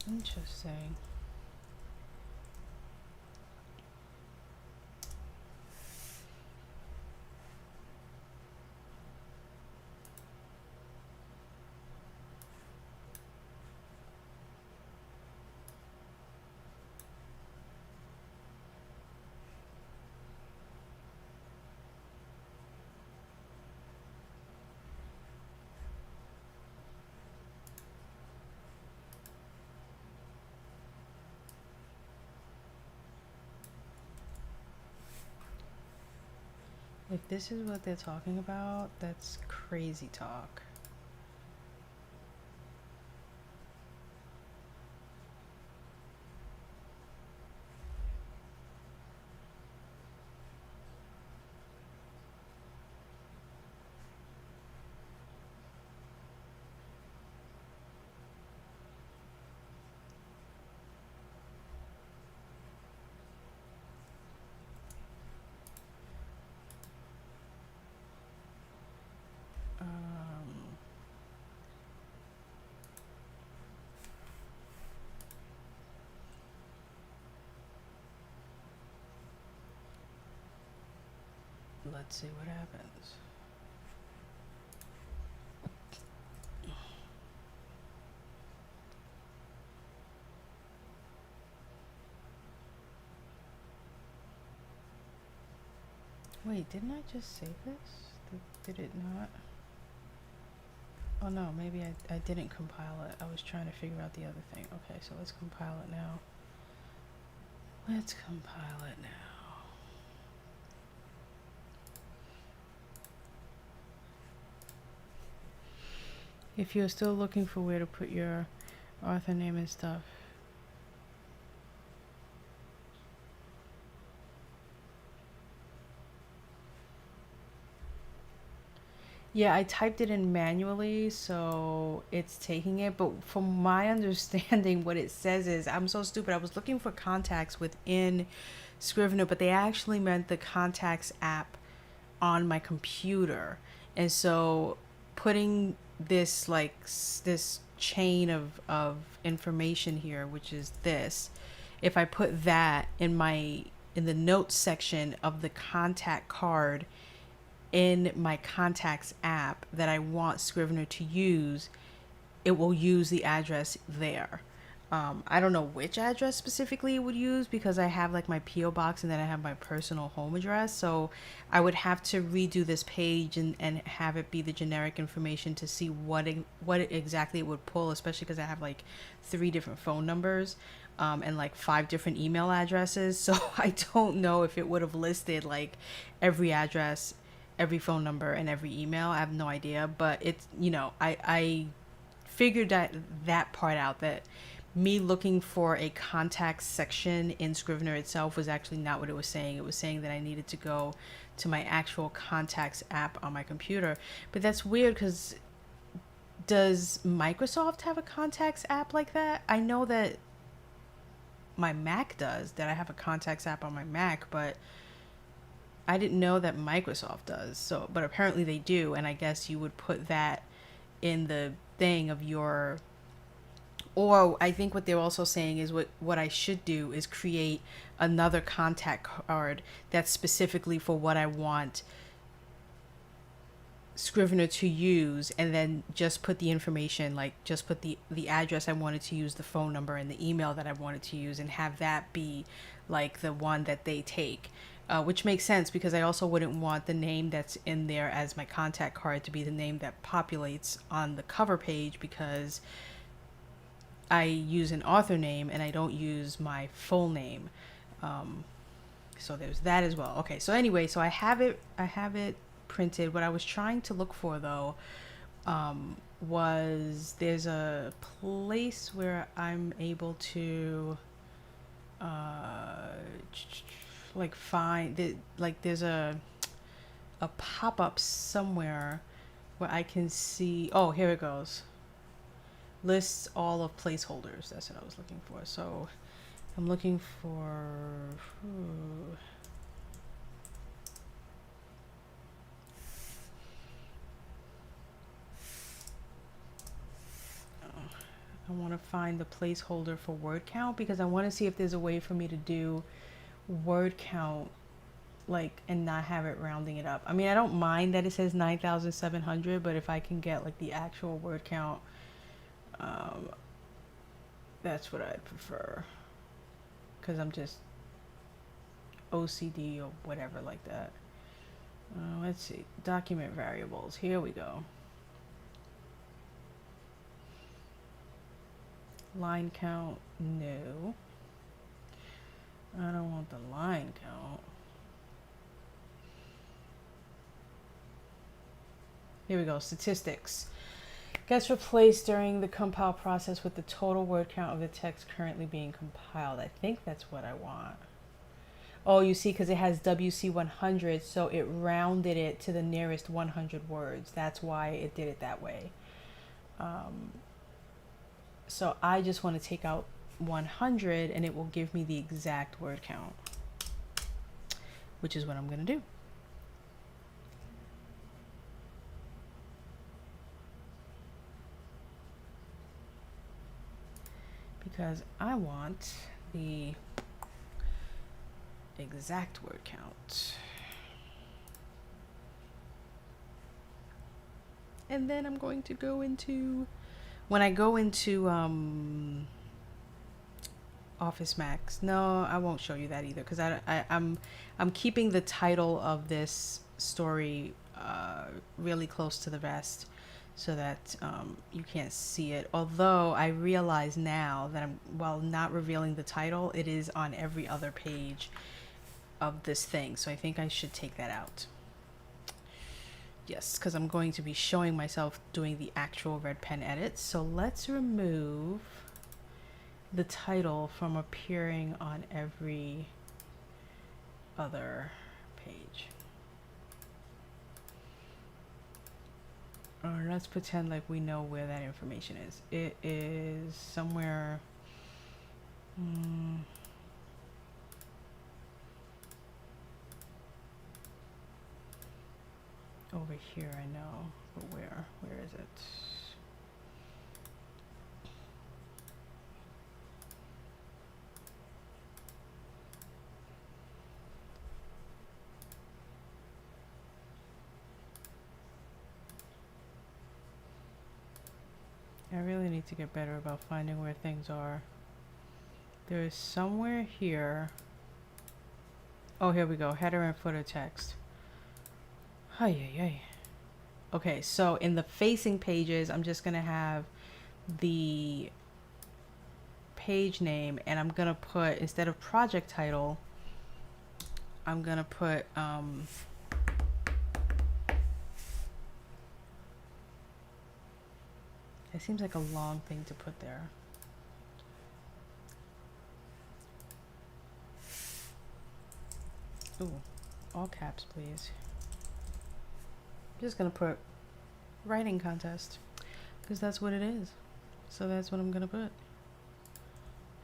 Interesting. If this is what they're talking about, that's crazy talk. Let's see what happens. Wait, didn't I just save this? Did it not? Oh no, maybe I didn't compile it. I was trying to figure out the other thing. Okay, so let's compile it now. Let's compile it now. If you're still looking for where to put your author name and stuff. Yeah, I typed it in manually, so it's taking it. But from my understanding, what it says is, I'm so stupid. I was looking for contacts within Scrivener, but they actually meant the contacts app on my computer. And so putting this this chain of information here, which is this, if I put that in the notes section of the contact card in my contacts app that I want Scrivener to use, it will use the address there. I don't know which address specifically it would use because I have like my P.O. box and then I have my personal home address. So I would have to redo this page and have it be the generic information to see what exactly it would pull, especially because I have like 3 different phone numbers and like 5 different email addresses. So I don't know if it would have listed like every address, every phone number, and every email. I have no idea. But it's, I figured that part out, that me looking for a contact section in Scrivener itself was actually not what it was saying. It was saying that I needed to go to my actual contacts app on my computer. But that's weird because does Microsoft have a contacts app like that? I know that my Mac does, that I have a contacts app on my Mac, but I didn't know that Microsoft does. So, but apparently they do, and I guess you would put that in the thing of your. Or I think what they're also saying is what I should do is create another contact card that's specifically for what I want Scrivener to use, and then just put the information, like just put the address I wanted to use, the phone number, and the email that I wanted to use, and have that be like the one that they take. Which makes sense because I also wouldn't want the name that's in there as my contact card to be the name that populates on the cover page, because I use an author name and I don't use my full name. So there's that as well. Okay, so anyway, so I have it printed. What I was trying to look for though was there's a place where I'm able to like find the, like there's a pop-up somewhere where I can see, oh, here it goes. Lists all of placeholders. That's what I was looking for. So I'm looking for I want to find the placeholder for word count because I want to see if there's a way for me to do word count like and not have it rounding it up. I mean, I don't mind that it says 9,700, but if I can get like the actual word count, that's what I'd prefer, because I'm just OCD or whatever like that. Let's see, document variables, here we go. Line count, no, I don't want the line count. Here we go. Statistics. Gets replaced during the compile process with the total word count of the text currently being compiled. I think that's what I want. Oh, you see, because it has WC 100, so it rounded it to the nearest 100 words. That's why it did it that way. So I just want to take out 100 and it will give me the exact word count, which is what I'm going to do. Because I want the exact word count. And then I'm going to go into, when I go into Office Max, no, I won't show you that either, because I'm keeping the title of this story really close to the vest, so that you can't see it. Although I realize now that while not revealing the title, it is on every other page of this thing. So I think I should take that out. Yes, because I'm going to be showing myself doing the actual red pen edits. So let's remove the title from appearing on every other page. Or let's pretend like we know where that information is. It is somewhere over here, I know, but where is it? I really need to get better about finding where things are. There is somewhere here. Oh, here we go. Header and footer text. Ay. Okay, so in the facing pages, I'm just going to have the page name, and I'm going to put, instead of project title, I'm going to put it seems like a long thing to put there. Ooh, all caps, please. I'm just gonna put writing contest, because that's what it is. So that's what I'm gonna put.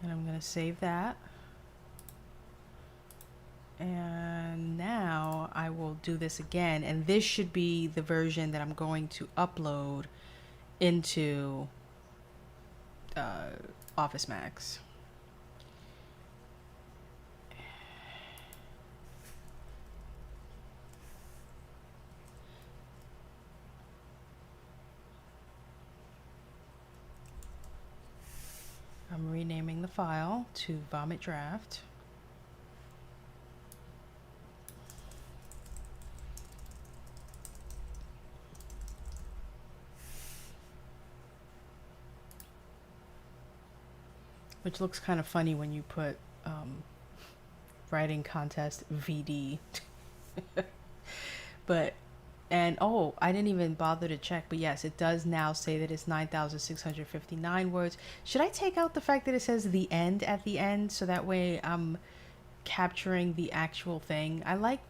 And I'm gonna save that. And now I will do this again, and this should be the version that I'm going to upload into Office Max. I'm renaming the file to Vomit Draft. Which looks kind of funny when you put writing contest VD. But, and oh, I didn't even bother to check, but yes, it does now say that it's 9,659 words. Should I take out the fact that it says the end at the end, so that way I'm capturing the actual thing? I like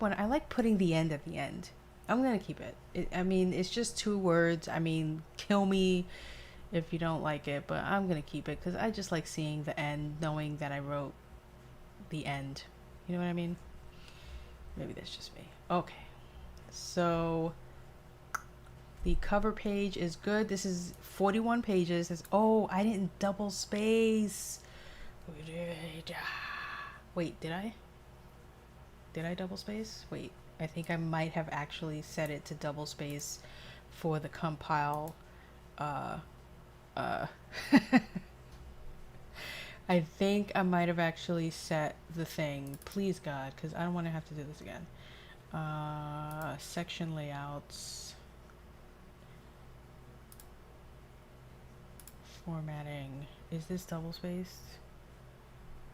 putting the end at the end. I'm gonna keep it. I mean, it's just 2 words. I mean, kill me if you don't like it, but I'm gonna keep it because I just like seeing the end, knowing that I wrote the end. You know what I mean? Maybe that's just me. Okay, so the cover page is good. This is 41 pages. Oh, I didn't double space. Wait, did I? Did I double space? Wait, I think I might have actually set it to double space for the compile. I think I might have actually set the thing. Please God, because I don't want to have to do this again. Section layouts. Formatting. Is this double spaced?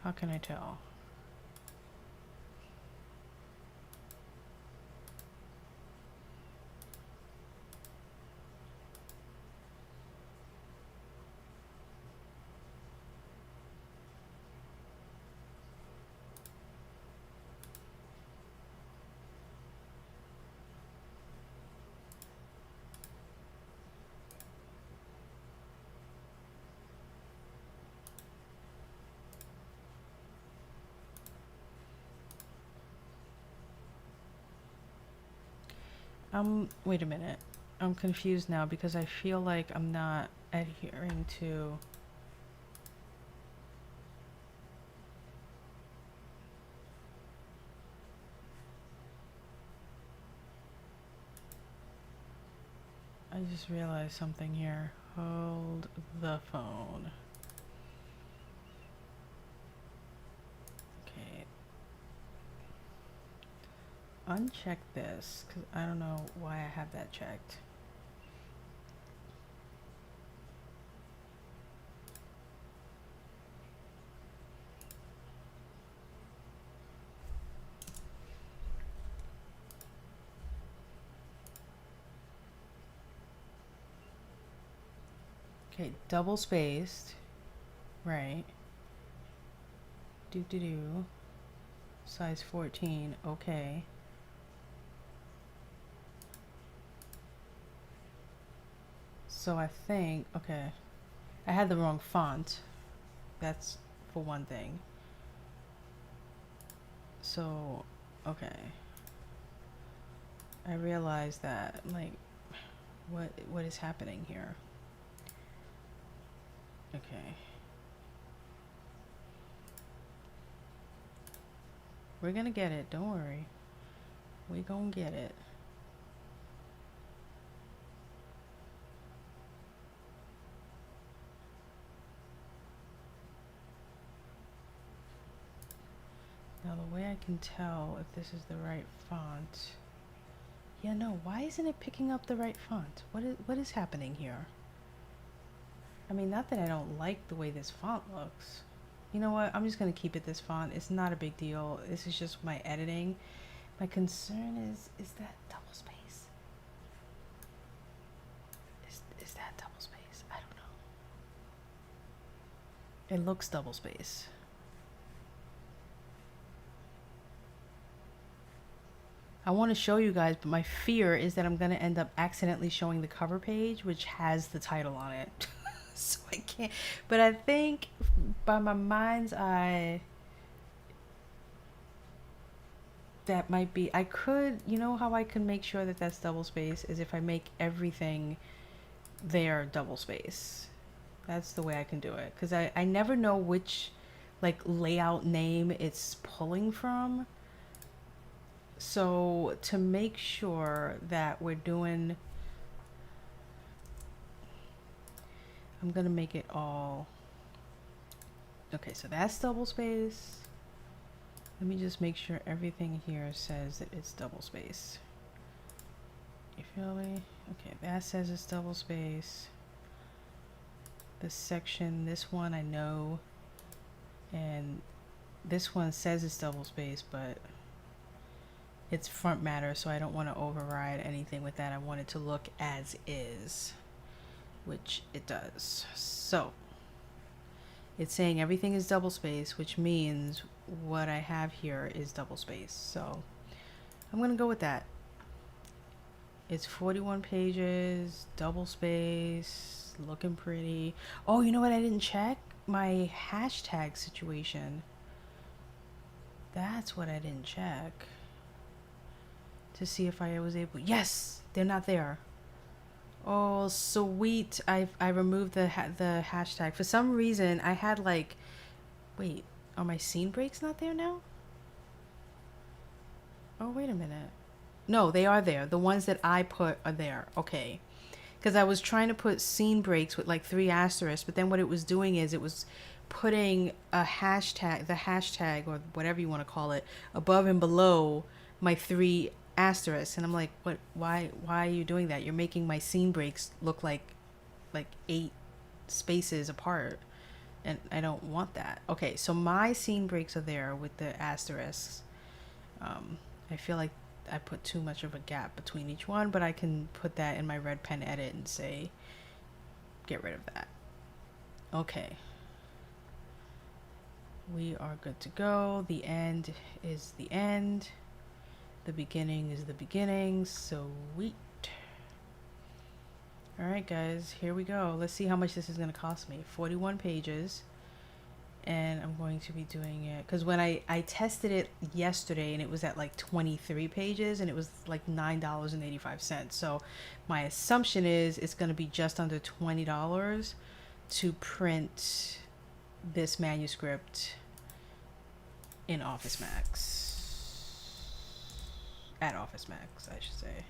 How can I tell? Wait a minute. I'm confused now because I feel like I'm not adhering to... I just realized something here. Hold the phone. Okay. Uncheck this, because I don't know why I have that checked. Okay, double spaced. Right. Do. Size 14. Okay. So I think, okay. I had the wrong font. That's for one thing. So, okay. I realized that, like, what is happening here? Okay. We're gonna get it, don't worry. We gonna get it. Now the way I can tell if this is the right font... Yeah, no, why isn't it picking up the right font? What is happening here? I mean, not that I don't like the way this font looks. You know what? I'm just going to keep it this font. It's not a big deal. This is just my editing. My concern is that double space? Is that double space? I don't know. It looks double space. I want to show you guys, but my fear is that I'm going to end up accidentally showing the cover page, which has the title on it. So I can't. But I think by my mind's eye, that might be... I could... You know how I can make sure that that's double space? Is if I make everything there double space. That's the way I can do it. Because I never know which, like, layout name it's pulling from. So to make sure that we're doing... I'm going to make it all... Okay, so that's double space. Let me just make sure everything here says that it's double space. You feel me? Okay, that says it's double space. This section, this one I know. And this one says it's double space, but it's front matter, so I don't want to override anything with that. I want it to look as is, which it does. So it's saying everything is double space, which means what I have here is double space. So I'm going to go with that. It's 41 pages, double space, looking pretty. Oh, you know what? I didn't check my hashtag situation. That's what I didn't check. To see if I was able... Yes! They're not there. Oh, sweet. I removed the hashtag. For some reason, I had like... Wait, are my scene breaks not there now? Oh, wait a minute. No, they are there. The ones that I put are there. Okay. Because I was trying to put scene breaks with like 3 asterisks, but then what it was doing is it was putting a hashtag, the hashtag or whatever you want to call it, above and below my 3 asterisks. And I'm like, what? Why are you doing that? You're making my scene breaks look like 8 spaces apart, and I don't want that. Okay, so my scene breaks are there with the asterisks. I feel like I put too much of a gap between each one, but I can put that in my red pen edit and say, get rid of that. Okay. We are good to go. The end is the end. The beginning is the beginning. Sweet. Alright guys, here we go. Let's see how much this is going to cost me. 41 pages. And I'm going to be doing it because when I tested it yesterday and it was at like 23 pages and it was like $9.85. So my assumption is it's going to be just under $20 to print this manuscript in Office Max. At Office Max, I should say.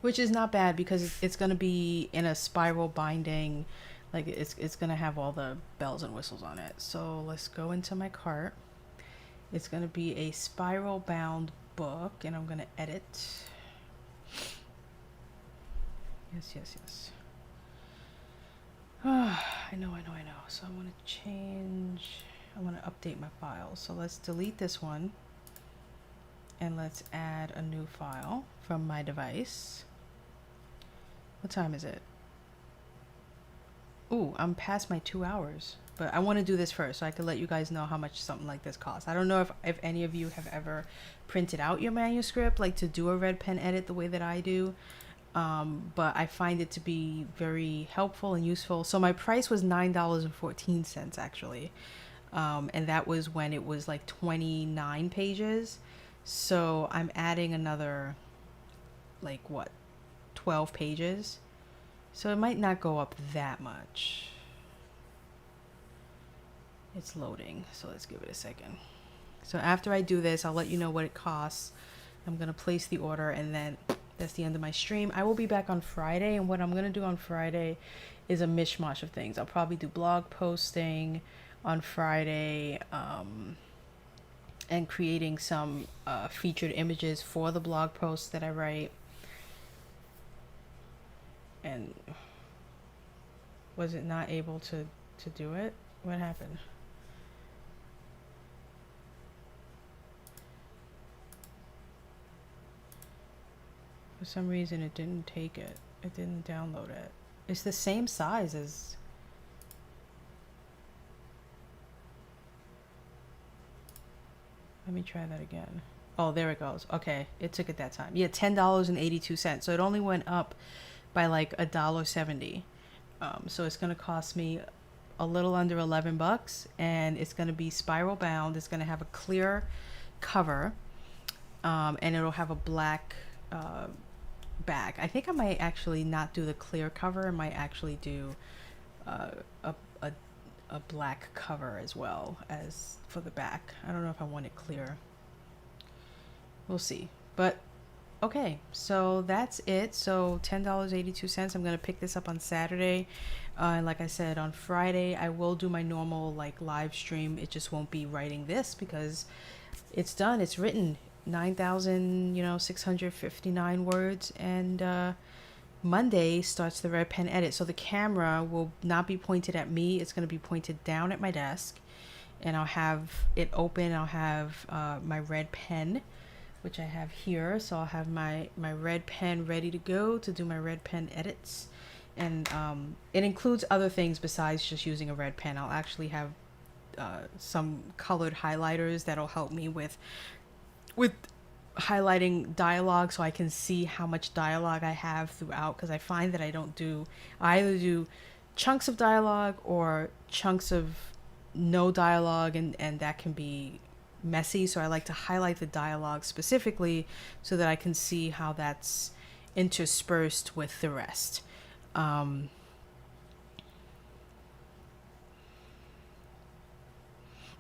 Which is not bad because it's going to be in a spiral binding. Like it's going to have all the bells and whistles on it. So let's go into my cart. It's going to be a spiral bound book and I'm going to edit. Yes. I know. So I want to change. I want to update my files. So let's delete this one. And let's add a new file from my device. What time is it? Ooh, I'm past my 2 hours. But I want to do this first so I can let you guys know how much something like this costs. I don't know if any of you have ever printed out your manuscript, like to do a red pen edit the way that I do. But I find it to be very helpful and useful. So my price was $9.14 actually. And that was when it was like 29 pages. So I'm adding another, like what, 12 pages. So it might not go up that much. It's loading, so let's give it a second. So after I do this, I'll let you know what it costs. I'm gonna place the order and then that's the end of my stream. I will be back on Friday, and what I'm gonna do on Friday is a mishmash of things. I'll probably do blog posting on Friday, and creating some featured images for the blog posts that I write. And was it not able to do it? What happened? For some reason it didn't take it. It didn't download it. It's the same size as... Let me try that again. Oh, there it goes. Okay, it took it that time. Yeah, $10.82. So it only went up by like $1.70. So it's gonna cost me a little under $11, and it's gonna be spiral bound. It's gonna have a clear cover, and it'll have a black back. I think I might actually not do the clear cover. I might actually do a black cover as well as for the back. I don't know if I want it clear. We'll see. But okay, so that's it. So $10.82. I'm gonna pick this up on Saturday. And like I said, on Friday I will do my normal like live stream. It just won't be writing this because it's done. It's written 9,659 words, and Monday starts the red pen edit. So the camera will not be pointed at me. It's going to be pointed down at my desk, and I'll have it open. I'll have my red pen, which I have here. So I'll have my red pen ready to go to do my red pen edits. And it includes other things besides just using a red pen. I'll actually have some colored highlighters that'll help me with highlighting dialogue, so I can see how much dialogue I have throughout, because I find that I either do chunks of dialogue or chunks of no dialogue, and that can be messy. So I like to highlight the dialogue specifically so that I can see how that's interspersed with the rest.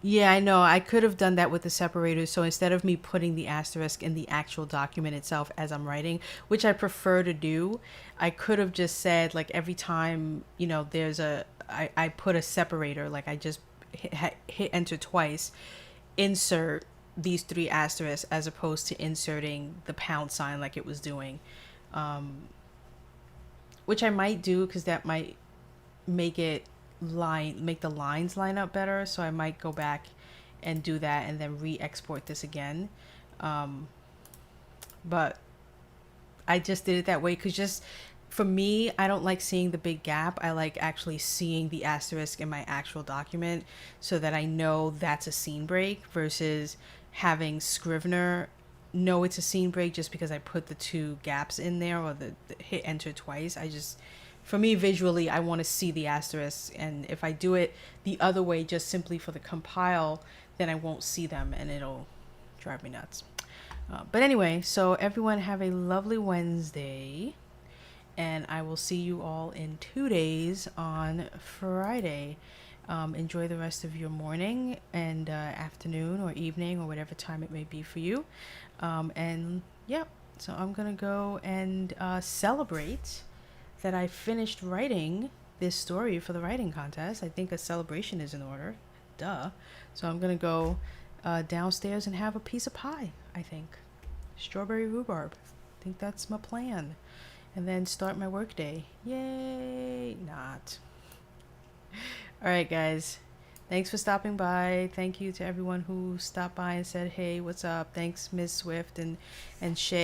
Yeah, I know. I could have done that with the separators. So instead of me putting the asterisk in the actual document itself as I'm writing, which I prefer to do, I could have just said, like, every time, I put a separator, like I just hit enter twice, insert these 3 asterisks, as opposed to inserting the pound sign like it was doing. Which I might do because that might make the lines line up better. So I might go back and do that and then re-export this again. But I just did it that way because just for me, I don't like seeing the big gap. I like actually seeing the asterisk in my actual document so that I know that's a scene break, versus having Scrivener know it's a scene break just because I put the 2 gaps in there, or the hit enter twice. for me visually, I want to see the asterisk, and if I do it the other way just simply for the compile, then I won't see them and it'll drive me nuts. But anyway, so everyone have a lovely Wednesday, and I will see you all in 2 days on Friday. Enjoy the rest of your morning and afternoon or evening or whatever time it may be for you. And yeah, so I'm gonna go and celebrate that I finished writing this story for the writing contest. I think a celebration is in order. Duh. So I'm gonna go downstairs and have a piece of pie, I think. Strawberry rhubarb. I think that's my plan. And then start my work day. Yay! Not. Alright, guys. Thanks for stopping by. Thank you to everyone who stopped by and said, hey, what's up? Thanks, Ms. Swift and Shay.